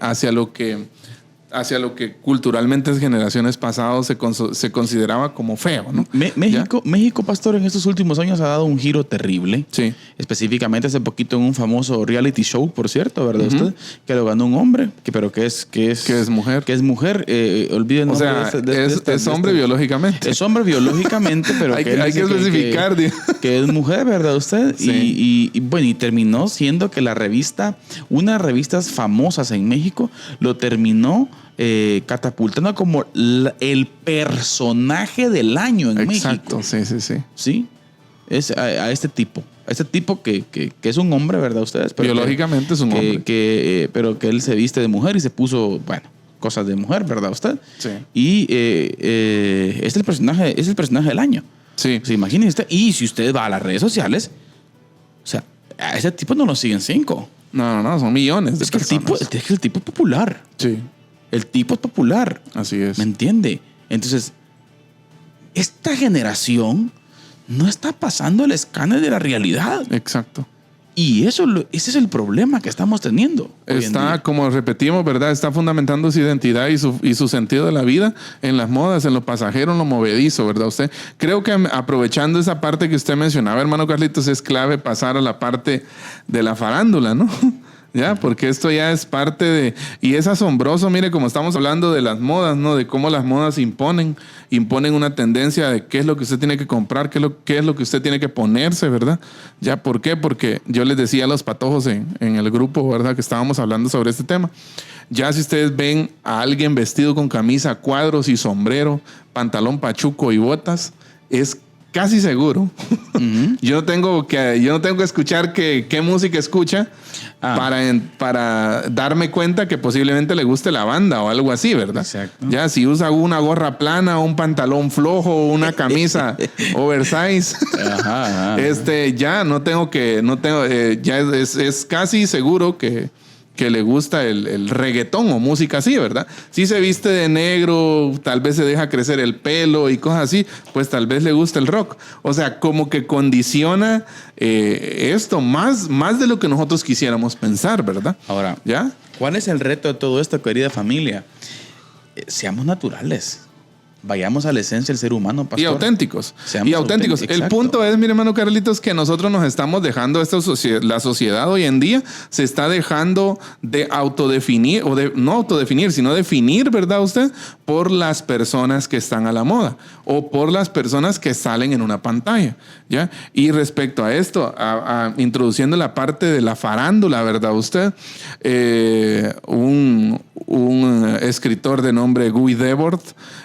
culturalmente en generaciones pasadas se consideraba como feo, ¿no? México, pastor, en estos últimos años ha dado un giro terrible. Sí. Específicamente hace poquito en un famoso reality show, por cierto, ¿verdad usted? Que lo ganó un hombre, pero que es mujer. Que es mujer. Olviden. O sea, es hombre biológicamente. Es hombre biológicamente, pero hay que especificar. Que es mujer, ¿verdad usted? Sí. Y bueno, y terminó siendo que unas revistas famosas en México lo terminó catapultando como el personaje del año en México. Exacto, sí. Sí, es a este tipo. A este tipo que es un hombre, ¿verdad ustedes? Pero biológicamente es un hombre. Pero que él se viste de mujer y se puso, bueno, cosas de mujer, ¿verdad usted? Sí. Y es el personaje del año. Sí. O sea, imagínese usted. Y si usted va a las redes sociales, o sea, a ese tipo no lo siguen 5. No, son millones de Es que personas. el tipo es popular. Sí, El tipo es popular. así es. ¿Me entiende? Entonces, esta generación no está pasando el escáner de la realidad. Exacto. Y ese es el problema que estamos teniendo. hoy en Está, día. como repetimos, ¿verdad? Está fundamentando su identidad y su sentido de la vida en las modas, en lo pasajero, en lo movedizo, ¿verdad? Usted, creo que aprovechando esa parte que usted mencionaba, hermano Carlitos, es clave pasar a la parte de la farándula, ¿no? Ya, porque esto ya es parte de... Y es asombroso, mire, como estamos hablando de las modas, ¿no? De cómo las modas imponen una tendencia de qué es lo que usted tiene que comprar, qué es lo que usted tiene que ponerse, ¿verdad? Ya, ¿por qué? Porque yo les decía a los patojos en el grupo, ¿verdad? Que estábamos hablando sobre este tema. Ya si ustedes ven a alguien vestido con camisa a cuadros y sombrero, pantalón pachuco y botas, es casi seguro. Yo no tengo que escuchar qué música escucha para darme cuenta que posiblemente le guste la banda o algo así, ¿verdad? Exacto. Ya, si usa una gorra plana, un pantalón flojo, una camisa oversize, Ajá. ya es casi seguro que le gusta el reggaetón o música así, ¿verdad? Si se viste de negro, tal vez se deja crecer el pelo y cosas así, pues tal vez le gusta el rock. O sea, como que condiciona esto más de lo que nosotros quisiéramos pensar, ¿verdad? Ahora, ¿ya? ¿cuál es el reto de todo esto, querida familia? Seamos naturales. Vayamos a la esencia del ser humano, pastor. Y auténticos. Seamos auténticos. El Exacto. punto es, mi hermano Carlitos, que nosotros nos estamos dejando, la sociedad hoy en día se está dejando de autodefinir, o de no autodefinir, sino definir, ¿verdad usted? Por las personas que están a la moda o por las personas que salen en una pantalla, ¿ya? Y respecto a esto, introduciendo la parte de la farándula, ¿verdad usted? Un escritor de nombre Guy Debord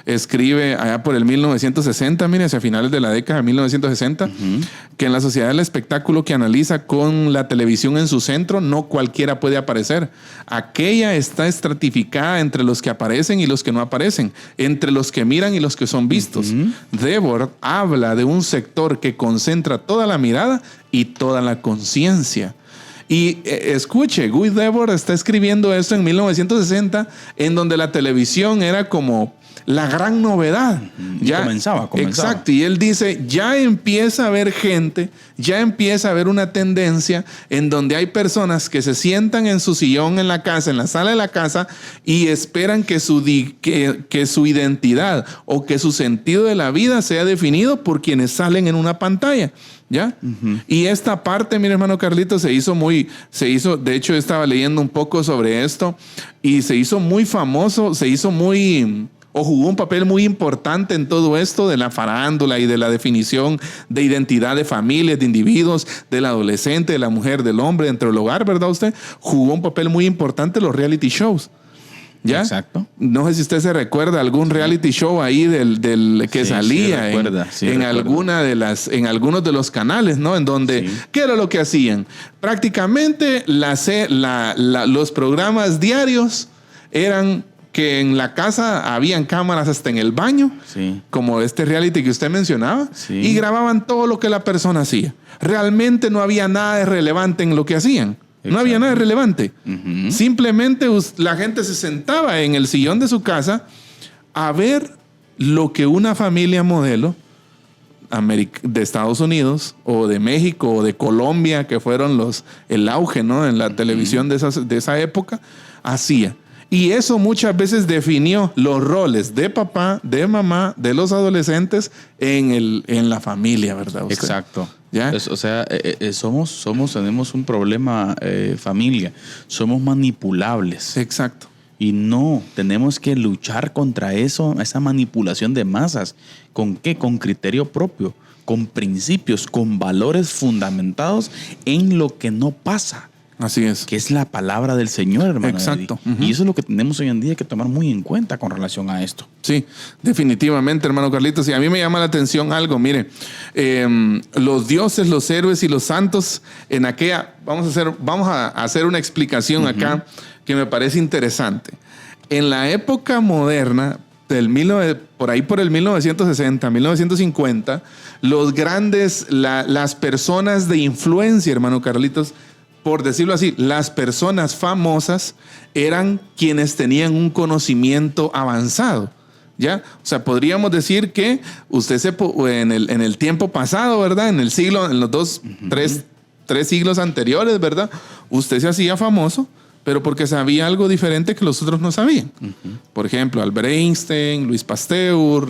escribe allá por el 1960, mire, hacia finales de la década de 1960, que en la sociedad del espectáculo que analiza con la televisión en su centro, no cualquiera puede aparecer. Aquella está estratificada entre los que aparecen y los que no aparecen, entre los que miran y los que son vistos. Debord habla de un sector que concentra toda la mirada y toda la conciencia. Y escuche, Guy Debord está escribiendo esto en 1960, en donde la televisión era como la gran novedad. Ya Comenzaba. Exacto. Y él dice, ya empieza a haber gente, ya empieza a haber una tendencia en donde hay personas que se sientan en su sillón en la casa, en la sala de la casa, y esperan que su identidad o que su sentido de la vida sea definido por quienes salen en una pantalla. ¿Ya? Y esta parte, mi hermano Carlito, de hecho, estaba leyendo un poco sobre esto y se hizo muy famoso, jugó un papel muy importante en todo esto de la farándula y de la definición de identidad de familias, de individuos, del adolescente, de la mujer, del hombre, dentro del hogar, ¿verdad usted? Jugó un papel muy importante los reality shows. ¿Ya? Exacto. No sé si usted se recuerda algún reality show ahí del que salía en algunos de los canales, ¿no? En donde, ¿qué era lo que hacían? Prácticamente los programas diarios eran que en la casa habían cámaras hasta en el baño, como este reality que usted mencionaba, y grababan todo lo que la persona hacía. Realmente no había nada de relevante en lo que hacían. No había nada relevante. Simplemente la gente se sentaba en el sillón de su casa a ver lo que una familia modelo de Estados Unidos o de México o de Colombia, que fueron el auge, ¿no? En la televisión de esa época, hacía. Y eso muchas veces definió los roles de papá, de mamá, de los adolescentes en la familia, ¿verdad? ¿Usted? Exacto. ¿Ya? Tenemos un problema, familia. Somos manipulables. Exacto. Y no, tenemos que luchar contra eso, esa manipulación de masas. ¿Con qué? Con criterio propio, con principios, con valores fundamentados en lo que no pasa. Así es. Que es la palabra del Señor, hermano. Exacto. Y eso es lo que tenemos hoy en día que tomar muy en cuenta con relación a esto. Sí, definitivamente, hermano Carlitos. Y a mí me llama la atención algo. Mire, los dioses, los héroes y los santos en aquella... Vamos a hacer una explicación acá que me parece interesante. En la época moderna, por ahí por el 1960, 1950, las personas de influencia, hermano Carlitos, por decirlo así, las personas famosas eran quienes tenían un conocimiento avanzado. ¿Ya? O sea, podríamos decir que en el tiempo pasado, ¿verdad? En los tres siglos anteriores, ¿verdad? Usted se hacía famoso, pero porque sabía algo diferente que los otros no sabían. Por ejemplo, Albert Einstein, Luis Pasteur,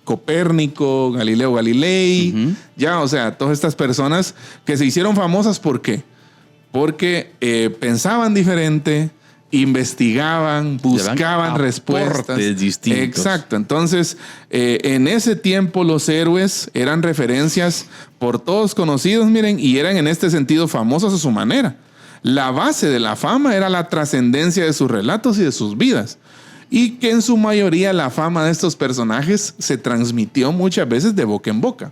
Copérnico, Galileo Galilei, ya, o sea, todas estas personas que se hicieron famosas, ¿por qué? Porque pensaban diferente, investigaban, buscaban respuestas distintos. Exacto. Entonces, en ese tiempo los héroes eran referencias por todos conocidos, miren, y eran en este sentido famosos a su manera. La base de la fama era la trascendencia de sus relatos y de sus vidas. Y que en su mayoría la fama de estos personajes se transmitió muchas veces de boca en boca.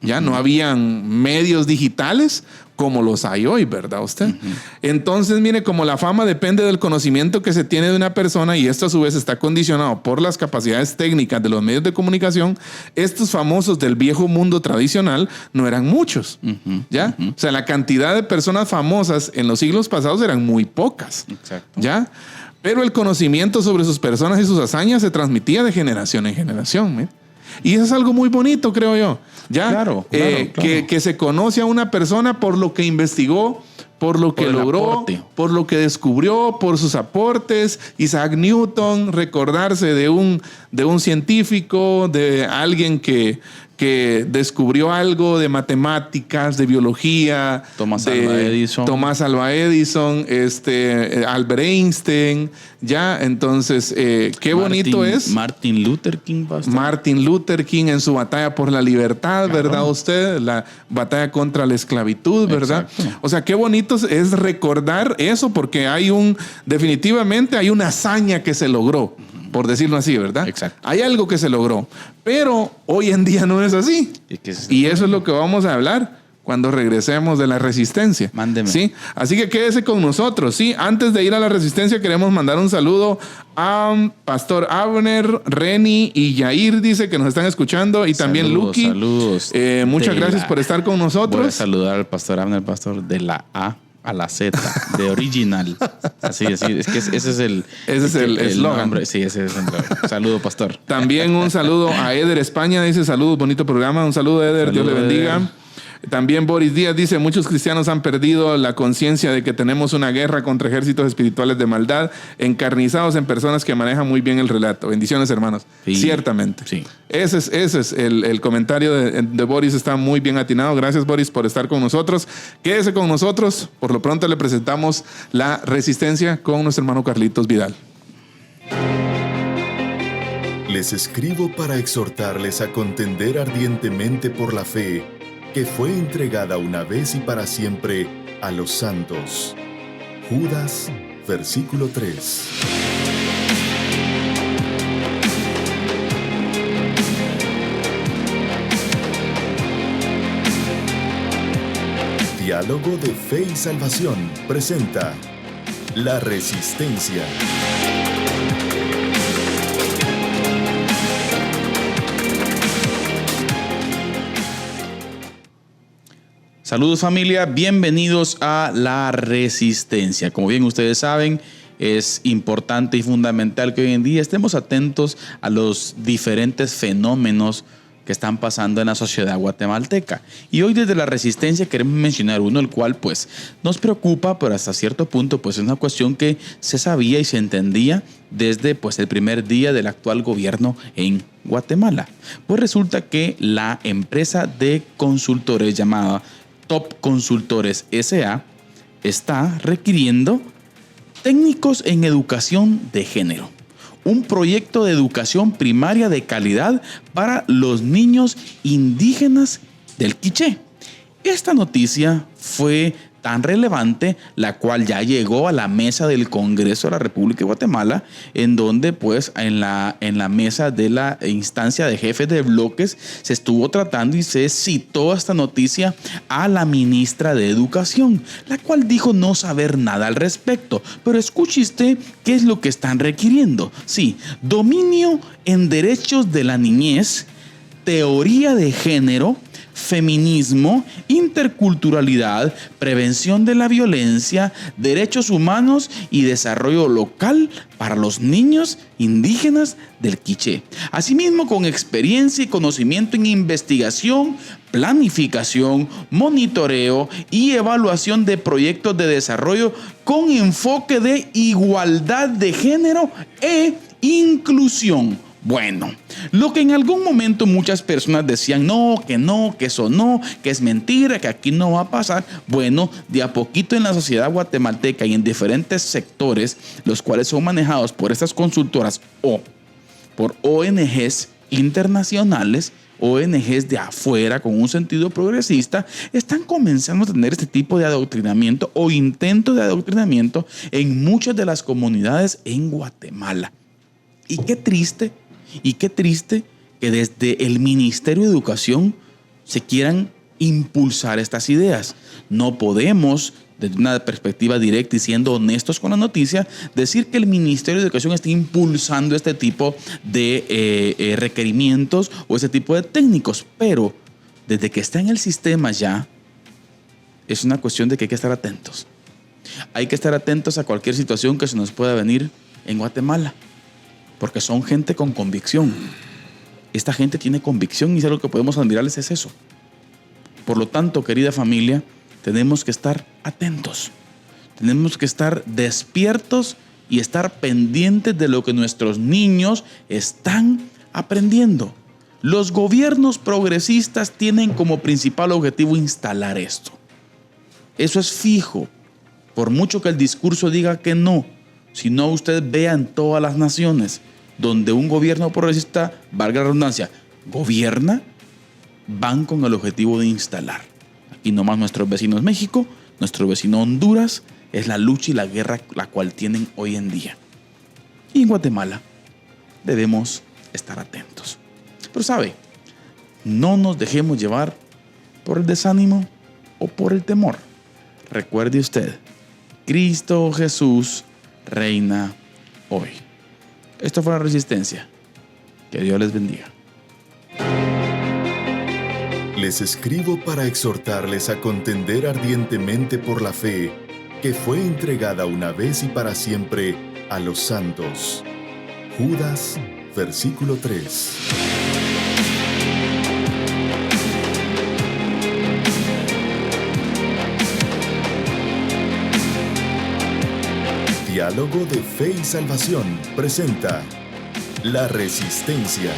Ya no habían medios digitales como los hay hoy, ¿verdad usted? Entonces, mire, como la fama depende del conocimiento que se tiene de una persona y esto a su vez está condicionado por las capacidades técnicas de los medios de comunicación, estos famosos del viejo mundo tradicional no eran muchos, ¿ya? O sea, la cantidad de personas famosas en los siglos pasados eran muy pocas, ¿ya? Pero el conocimiento sobre sus personas y sus hazañas se transmitía de generación en generación, ¿eh? Y eso es algo muy bonito, creo yo. ¿Ya? Claro. Que se conoce a una persona por lo que investigó, por lo que logró, por lo que descubrió, por sus aportes. Isaac Newton, recordarse de un científico, de alguien que descubrió algo de matemáticas, de biología. Tomás Alva Edison, Albert Einstein, ya. Entonces, qué bonito es. Martin Luther King, pastor. Martin Luther King en su batalla por la libertad, claro. ¿Verdad usted? La batalla contra la esclavitud, ¿verdad? Exacto. O sea, qué bonito es recordar eso porque definitivamente hay una hazaña que se logró. Por decirlo así, ¿verdad? Exacto. Hay algo que se logró, pero hoy en día no es así. Y eso es lo que vamos a hablar cuando regresemos de la resistencia. Mándeme. ¿Sí? Así que quédese con nosotros. ¿Sí? Antes de ir a la resistencia, queremos mandar un saludo a Pastor Abner, Reni y Yair, dice que nos están escuchando, y también Lucky. Saludos. Muchas gracias por estar con nosotros. Voy a saludar al Pastor Abner, pastor de la A a la Z, de original. Así, es que ese es el eslogan. Sí, ese es el nombre. Saludo, pastor. También un saludo a Eder España, dice saludos, bonito programa. Un saludo, Eder, Dios le bendiga. Eder. También Boris Díaz dice, muchos cristianos han perdido la conciencia de que tenemos una guerra contra ejércitos espirituales de maldad, encarnizados en personas que manejan muy bien el relato. Bendiciones, hermanos. Sí, ciertamente. Sí. Ese es el comentario de Boris, está muy bien atinado. Gracias, Boris, por estar con nosotros. Quédese con nosotros. Por lo pronto le presentamos la resistencia con nuestro hermano Carlitos Vidal. Les escribo para exhortarles a contender ardientemente por la fe que fue entregada una vez y para siempre a los santos. Judas, versículo 3. Diálogo de Fe y Salvación presenta La Resistencia. Saludos, familia, bienvenidos a La Resistencia. Como bien ustedes saben, es importante y fundamental que hoy en día estemos atentos a los diferentes fenómenos que están pasando en la sociedad guatemalteca. Y hoy desde La Resistencia queremos mencionar uno, el cual pues nos preocupa, pero hasta cierto punto pues es una cuestión que se sabía y se entendía desde pues el primer día del actual gobierno en Guatemala. Pues resulta que la empresa de consultores llamada Top Consultores S.A. está requiriendo técnicos en educación de género. Un proyecto de educación primaria de calidad para los niños indígenas del Quiché. Esta noticia fue tan relevante, la cual ya llegó a la mesa del Congreso de la República de Guatemala, en donde pues en la mesa de la instancia de jefes de bloques se estuvo tratando y se citó esta noticia a la ministra de Educación, la cual dijo no saber nada al respecto. Pero escuche usted qué es lo que están requiriendo. Sí, dominio en derechos de la niñez, teoría de género, feminismo, interculturalidad, prevención de la violencia, derechos humanos y desarrollo local para los niños indígenas del Quiché. Asimismo, con experiencia y conocimiento en investigación, planificación, monitoreo y evaluación de proyectos de desarrollo con enfoque de igualdad de género e inclusión. Bueno, lo que en algún momento muchas personas decían, que eso no, que es mentira, que aquí no va a pasar. Bueno, de a poquito en la sociedad guatemalteca y en diferentes sectores, los cuales son manejados por estas consultoras o por ONGs internacionales, ONGs de afuera con un sentido progresista, están comenzando a tener este tipo de adoctrinamiento o intento de adoctrinamiento en muchas de las comunidades en Guatemala. Y qué triste que desde el Ministerio de Educación se quieran impulsar estas ideas. No podemos, desde una perspectiva directa y siendo honestos con la noticia, decir que el Ministerio de Educación está impulsando este tipo de requerimientos o este tipo de técnicos, pero desde que está en el sistema ya, es una cuestión de que hay que estar atentos. Hay que estar atentos a cualquier situación que se nos pueda venir en Guatemala, porque son gente con convicción. Esta gente tiene convicción y algo que podemos admirarles es eso. Por lo tanto, querida familia, tenemos que estar atentos. Tenemos que estar despiertos y estar pendientes de lo que nuestros niños están aprendiendo. Los gobiernos progresistas tienen como principal objetivo instalar esto. Eso es fijo. Por mucho que el discurso diga que no, si no, usted vea en todas las naciones donde un gobierno progresista, valga la redundancia, gobierna, van con el objetivo de instalar. Aquí nomás nuestros vecinos México, nuestro vecino Honduras, es la lucha y la guerra la cual tienen hoy en día. Y en Guatemala debemos estar atentos. Pero sabe, no nos dejemos llevar por el desánimo o por el temor. Recuerde usted, Cristo Jesús reina hoy. Esto fue La Resistencia. Que Dios les bendiga. Les escribo para exhortarles a contender ardientemente por la fe que fue entregada una vez y para siempre a los santos. Judas, versículo 3. Diálogo de Fe y Salvación presenta La Resistencia.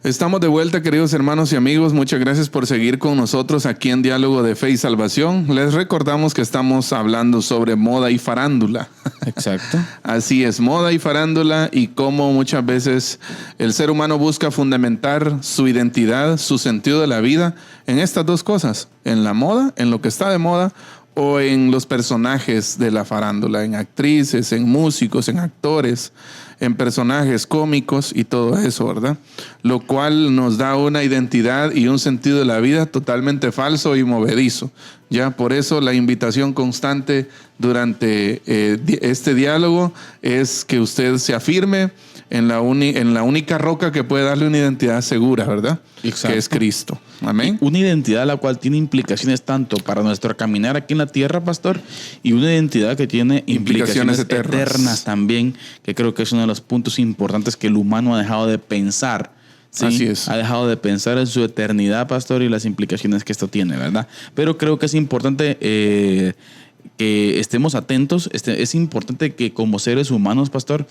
Estamos de vuelta, queridos hermanos y amigos. Muchas gracias por seguir con nosotros aquí en Diálogo de Fe y Salvación. Les recordamos que estamos hablando sobre moda y farándula. Exacto. Así es, moda y farándula, y cómo muchas veces el ser humano busca fundamentar su identidad, su sentido de la vida en estas dos cosas: en la moda, en lo que está de moda, o en los personajes de la farándula, en actrices, en músicos, en actores, en personajes cómicos y todo eso, ¿verdad? Lo cual nos da una identidad y un sentido de la vida totalmente falso y movedizo. Ya, por eso la invitación constante durante este diálogo es que usted se afirme en la única roca que puede darle una identidad segura, ¿verdad? Exacto. Que es Cristo. Amén. Una identidad la cual tiene implicaciones tanto para nuestro caminar aquí en la tierra, pastor, y una identidad que tiene implicaciones eternas también, que creo que es uno de los puntos importantes que el humano ha dejado de pensar. ¿Sí? Así es. Ha dejado de pensar en su eternidad, pastor, y las implicaciones que esto tiene, ¿verdad? Pero creo que es importante que estemos atentos. Es importante que como seres humanos, pastor,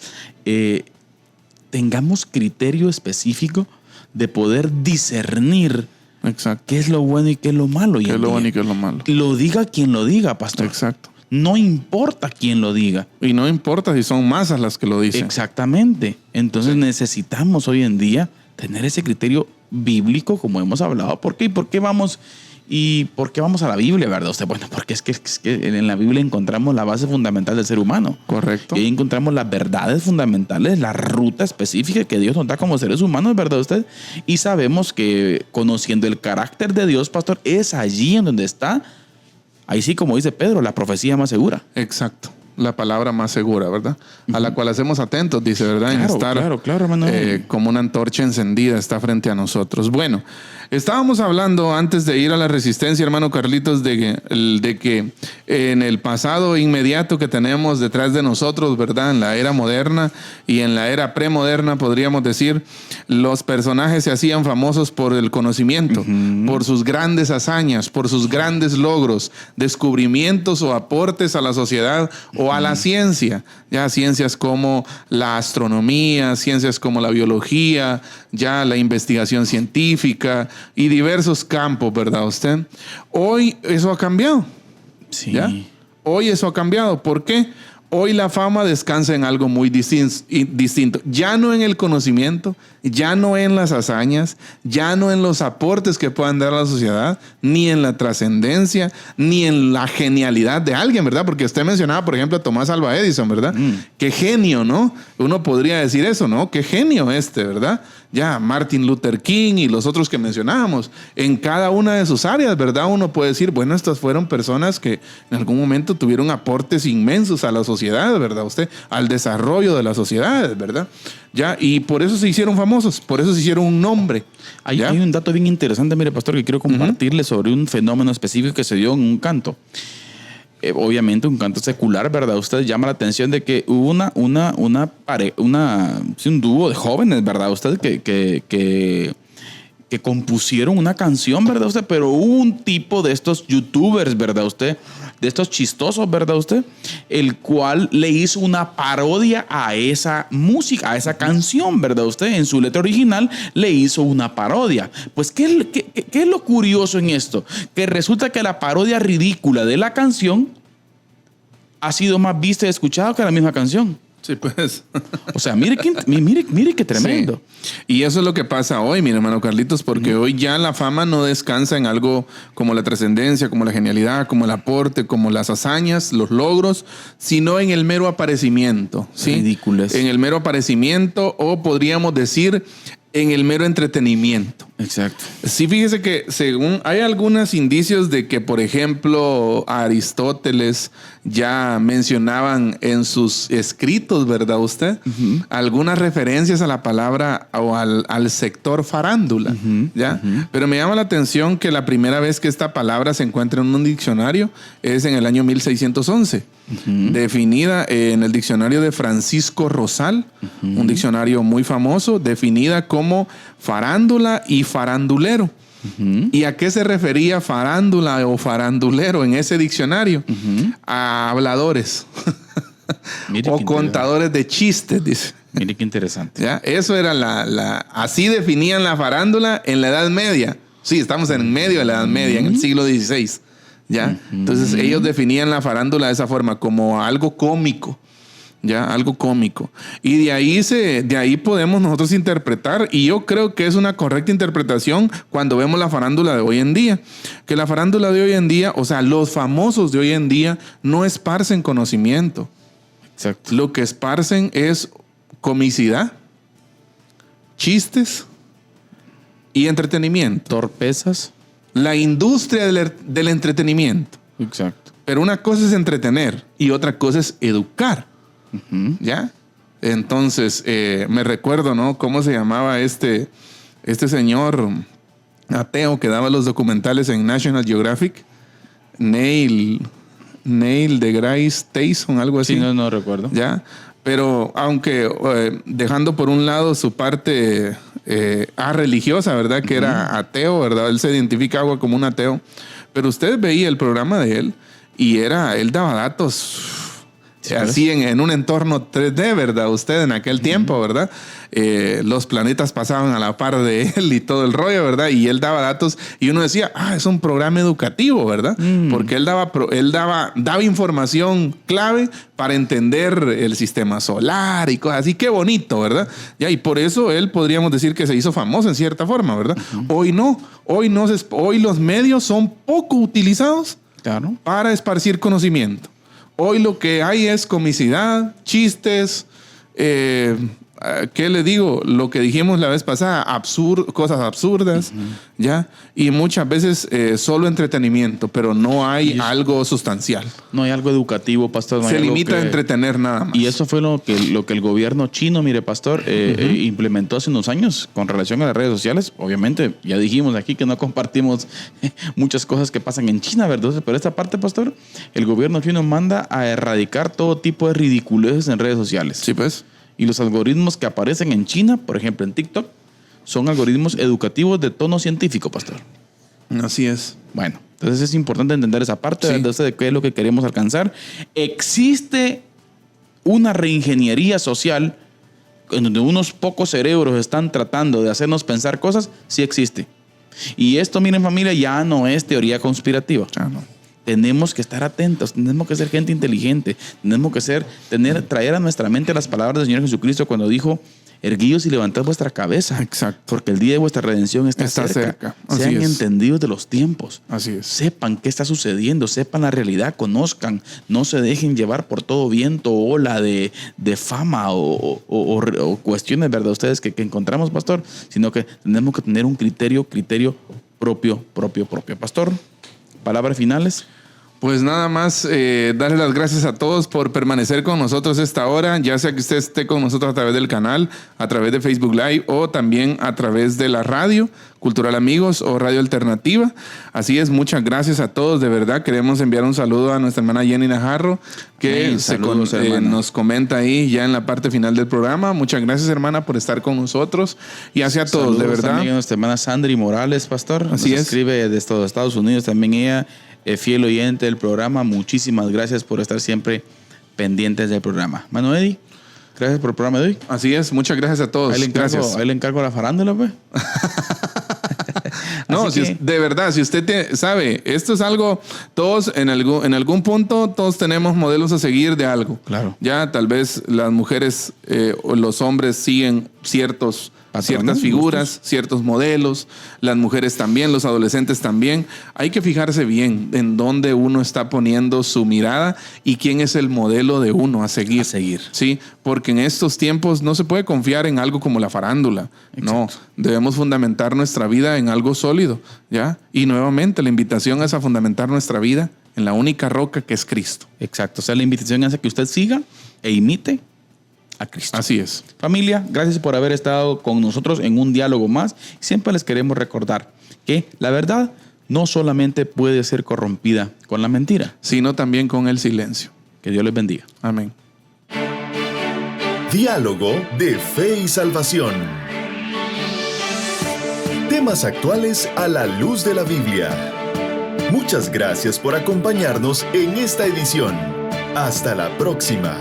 tengamos criterio específico de poder discernir. Exacto. ¿Qué es lo bueno y qué es lo malo? ¿Qué es lo bueno y qué es lo malo? Lo diga quien lo diga, pastor. Exacto. No importa quién lo diga. Y no importa si son masas las que lo dicen. Exactamente. Entonces necesitamos hoy en día tener ese criterio bíblico, como hemos hablado. ¿Por qué? ¿Y por qué vamos a la Biblia, verdad? Bueno, porque es que en la Biblia encontramos la base fundamental del ser humano. Correcto. Y ahí encontramos las verdades fundamentales, la ruta específica que Dios nos da como seres humanos, ¿verdad usted? Y sabemos que conociendo el carácter de Dios, pastor, es allí en donde está, ahí sí, como dice Pedro, la profecía más segura. Exacto. La palabra más segura, ¿verdad? A la cual hacemos atentos, dice, ¿verdad? Claro, en estar claro, hermano. Como una antorcha encendida está frente a nosotros. Bueno, estábamos hablando antes de ir a la resistencia, hermano Carlitos, de que en el pasado inmediato que tenemos detrás de nosotros, ¿verdad? En la era moderna y en la era premoderna, podríamos decir, los personajes se hacían famosos por el conocimiento, por sus grandes hazañas, por sus grandes logros, descubrimientos o aportes a la sociedad o a la ciencia, ya ciencias como la astronomía, ciencias como la biología, ya la investigación científica y diversos campos, ¿verdad usted? Hoy eso ha cambiado. Sí. ¿Ya? Hoy eso ha cambiado. ¿Por qué? Hoy la fama descansa en algo muy distinto. Ya no en el conocimiento, ya no en las hazañas, ya no en los aportes que puedan dar a la sociedad, ni en la trascendencia, ni en la genialidad de alguien, ¿verdad? Porque usted mencionaba, por ejemplo, a Tomás Alva Edison, ¿verdad? Qué genio, ¿no? Uno podría decir eso, ¿no? Qué genio ¿verdad? Ya Martin Luther King y los otros que mencionábamos. En cada una de sus áreas, ¿verdad? Uno puede decir, bueno, estas fueron personas que en algún momento tuvieron aportes inmensos a la sociedad, ¿verdad? Al desarrollo de las sociedades, ¿verdad? Ya, y por eso se hicieron famosos, por eso se hicieron un nombre. Hay un dato bien interesante, mire, pastor, que quiero compartirle sobre un fenómeno específico que se dio en un canto. Obviamente un canto secular, ¿verdad? Usted llama la atención de que hubo un dúo de jóvenes, ¿verdad? Usted que compusieron una canción, ¿verdad usted? Pero hubo un tipo de estos youtubers, ¿verdad usted? De estos chistosos, ¿verdad usted? El cual le hizo una parodia a esa música, a esa canción, ¿verdad usted? En su letra original le hizo una parodia. Pues, ¿qué es lo curioso en esto? Que resulta que la parodia ridícula de la canción ha sido más vista y escuchada que la misma canción. Sí, pues. O sea, mire qué tremendo. Sí. Y eso es lo que pasa hoy, mi hermano Carlitos, porque hoy ya la fama no descansa en algo como la trascendencia, como la genialidad, como el aporte, como las hazañas, los logros, sino en el mero aparecimiento. ¿Sí? Ridículas. En el mero aparecimiento, o podríamos decir en el mero entretenimiento. Exacto. Sí, fíjese que según hay algunos indicios de que, por ejemplo, Aristóteles ya mencionaban en sus escritos, ¿verdad usted? Algunas referencias a la palabra o al sector farándula, ¿ya? Pero me llama la atención que la primera vez que esta palabra se encuentra en un diccionario es en el año 1611. Definida en el diccionario de Francisco Rosal, un diccionario muy famoso, definida como farándula y farandulero. ¿Y a qué se refería farándula o farandulero en ese diccionario? A habladores o contadores de chistes, dice. Mire qué interesante. ¿Ya? Eso era así definían la farándula en la Edad Media. Sí, estamos en medio de la Edad Media, en el siglo XVI. ¿Ya? Entonces ellos definían la farándula de esa forma, como algo cómico, ¿ya? Algo cómico. Y de ahí podemos nosotros interpretar, y yo creo que es una correcta interpretación cuando vemos la farándula de hoy en día. Que la farándula de hoy en día, o sea, los famosos de hoy en día no esparcen conocimiento. Exacto. Lo que esparcen es comicidad, chistes y entretenimiento. Torpezas. La industria del entretenimiento. Exacto. Pero una cosa es entretener y otra cosa es educar. ¿Ya? Entonces, me recuerdo, ¿no? ¿Cómo se llamaba este señor ateo que daba los documentales en National Geographic? Neil deGrasse Tyson, algo así. Sí, no recuerdo. ¿Ya? Pero aunque dejando por un lado su parte religiosa, ¿verdad? Que era ateo, ¿verdad? Él se identificaba como un ateo. Pero usted veía el programa de él y él daba datos Sí, así en un entorno 3D, ¿verdad? Usted en aquel tiempo, ¿verdad? Los planetas pasaban a la par de él y todo el rollo, ¿verdad? Y él daba datos y uno decía, es un programa educativo, ¿verdad? Porque él daba información clave para entender el sistema solar y cosas así. Qué bonito, ¿verdad? Ya, y por eso él podríamos decir que se hizo famoso en cierta forma, ¿verdad? Hoy no. Hoy los medios son poco utilizados para esparcir conocimiento. Hoy lo que hay es comicidad, chistes, ¿qué le digo? Lo que dijimos la vez pasada, cosas absurdas, ¿ya? Y muchas veces solo entretenimiento, pero no hay algo sustancial. No hay algo educativo, pastor. No se limita a entretener nada más. Y eso fue lo que el gobierno chino, mire, pastor, implementó hace unos años con relación a las redes sociales. Obviamente, ya dijimos aquí que no compartimos muchas cosas que pasan en China, ¿verdad? Pero esta parte, pastor, el gobierno chino manda a erradicar todo tipo de ridiculeces en redes sociales. Sí, pues. Y los algoritmos que aparecen en China, por ejemplo en TikTok, son algoritmos educativos de tono científico, pastor. Así es. Bueno, entonces es importante entender esa parte de qué es lo que queremos alcanzar. Existe una reingeniería social en donde unos pocos cerebros están tratando de hacernos pensar cosas. Sí existe. Y esto, miren familia, ya no es teoría conspirativa. No. Tenemos que estar atentos, tenemos que ser gente inteligente, tenemos que traer a nuestra mente las palabras del Señor Jesucristo cuando dijo, erguíos y levantad vuestra cabeza. Exacto. Porque el día de vuestra redención está cerca. Sean entendidos de los tiempos. Así es. Sepan qué está sucediendo, sepan la realidad, conozcan, no se dejen llevar por todo viento o ola de fama o cuestiones, ¿verdad? Ustedes que encontramos, pastor, sino que tenemos que tener un criterio propio. Pastor, palabras finales. Pues nada más darle las gracias a todos por permanecer con nosotros esta hora, ya sea que usted esté con nosotros a través del canal, a través de Facebook Live o también a través de la radio Cultural Amigos o Radio Alternativa. Así es, muchas gracias a todos, de verdad. Queremos enviar un saludo a nuestra hermana Jenny Najarro, que nos comenta ahí ya en la parte final del programa. Muchas gracias, hermana, por estar con nosotros y hacia todos, saludos, de verdad. También a nuestra hermana Sandri Morales, pastor. Así es. Escribe desde Estados Unidos, también ella, fiel oyente del programa. Muchísimas gracias por estar siempre pendientes del programa. Mano Eddie, gracias por el programa de hoy. Así es, muchas gracias a todos. Ahí le encargo la farándula, pues. No, de verdad, si usted sabe, esto es algo, todos en algún punto, todos tenemos modelos a seguir de algo. Claro. Ya tal vez las mujeres o los hombres siguen ciertas figuras, ciertos modelos, las mujeres también, los adolescentes también. Hay que fijarse bien en dónde uno está poniendo su mirada y quién es el modelo de uno a seguir. Sí, porque en estos tiempos no se puede confiar en algo como la farándula. Exacto. No, debemos fundamentar nuestra vida en algo sólido, ¿ya? Y nuevamente la invitación es a fundamentar nuestra vida en la única roca que es Cristo. Exacto, o sea, la invitación es a que usted siga e imite a Cristo. Así es. Familia, gracias por haber estado con nosotros en un diálogo más. Siempre les queremos recordar que la verdad no solamente puede ser corrompida con la mentira, sino también con el silencio. Que Dios les bendiga. Amén. Diálogo de Fe y Salvación. Temas actuales a la luz de la Biblia. Muchas gracias por acompañarnos en esta edición. Hasta la próxima.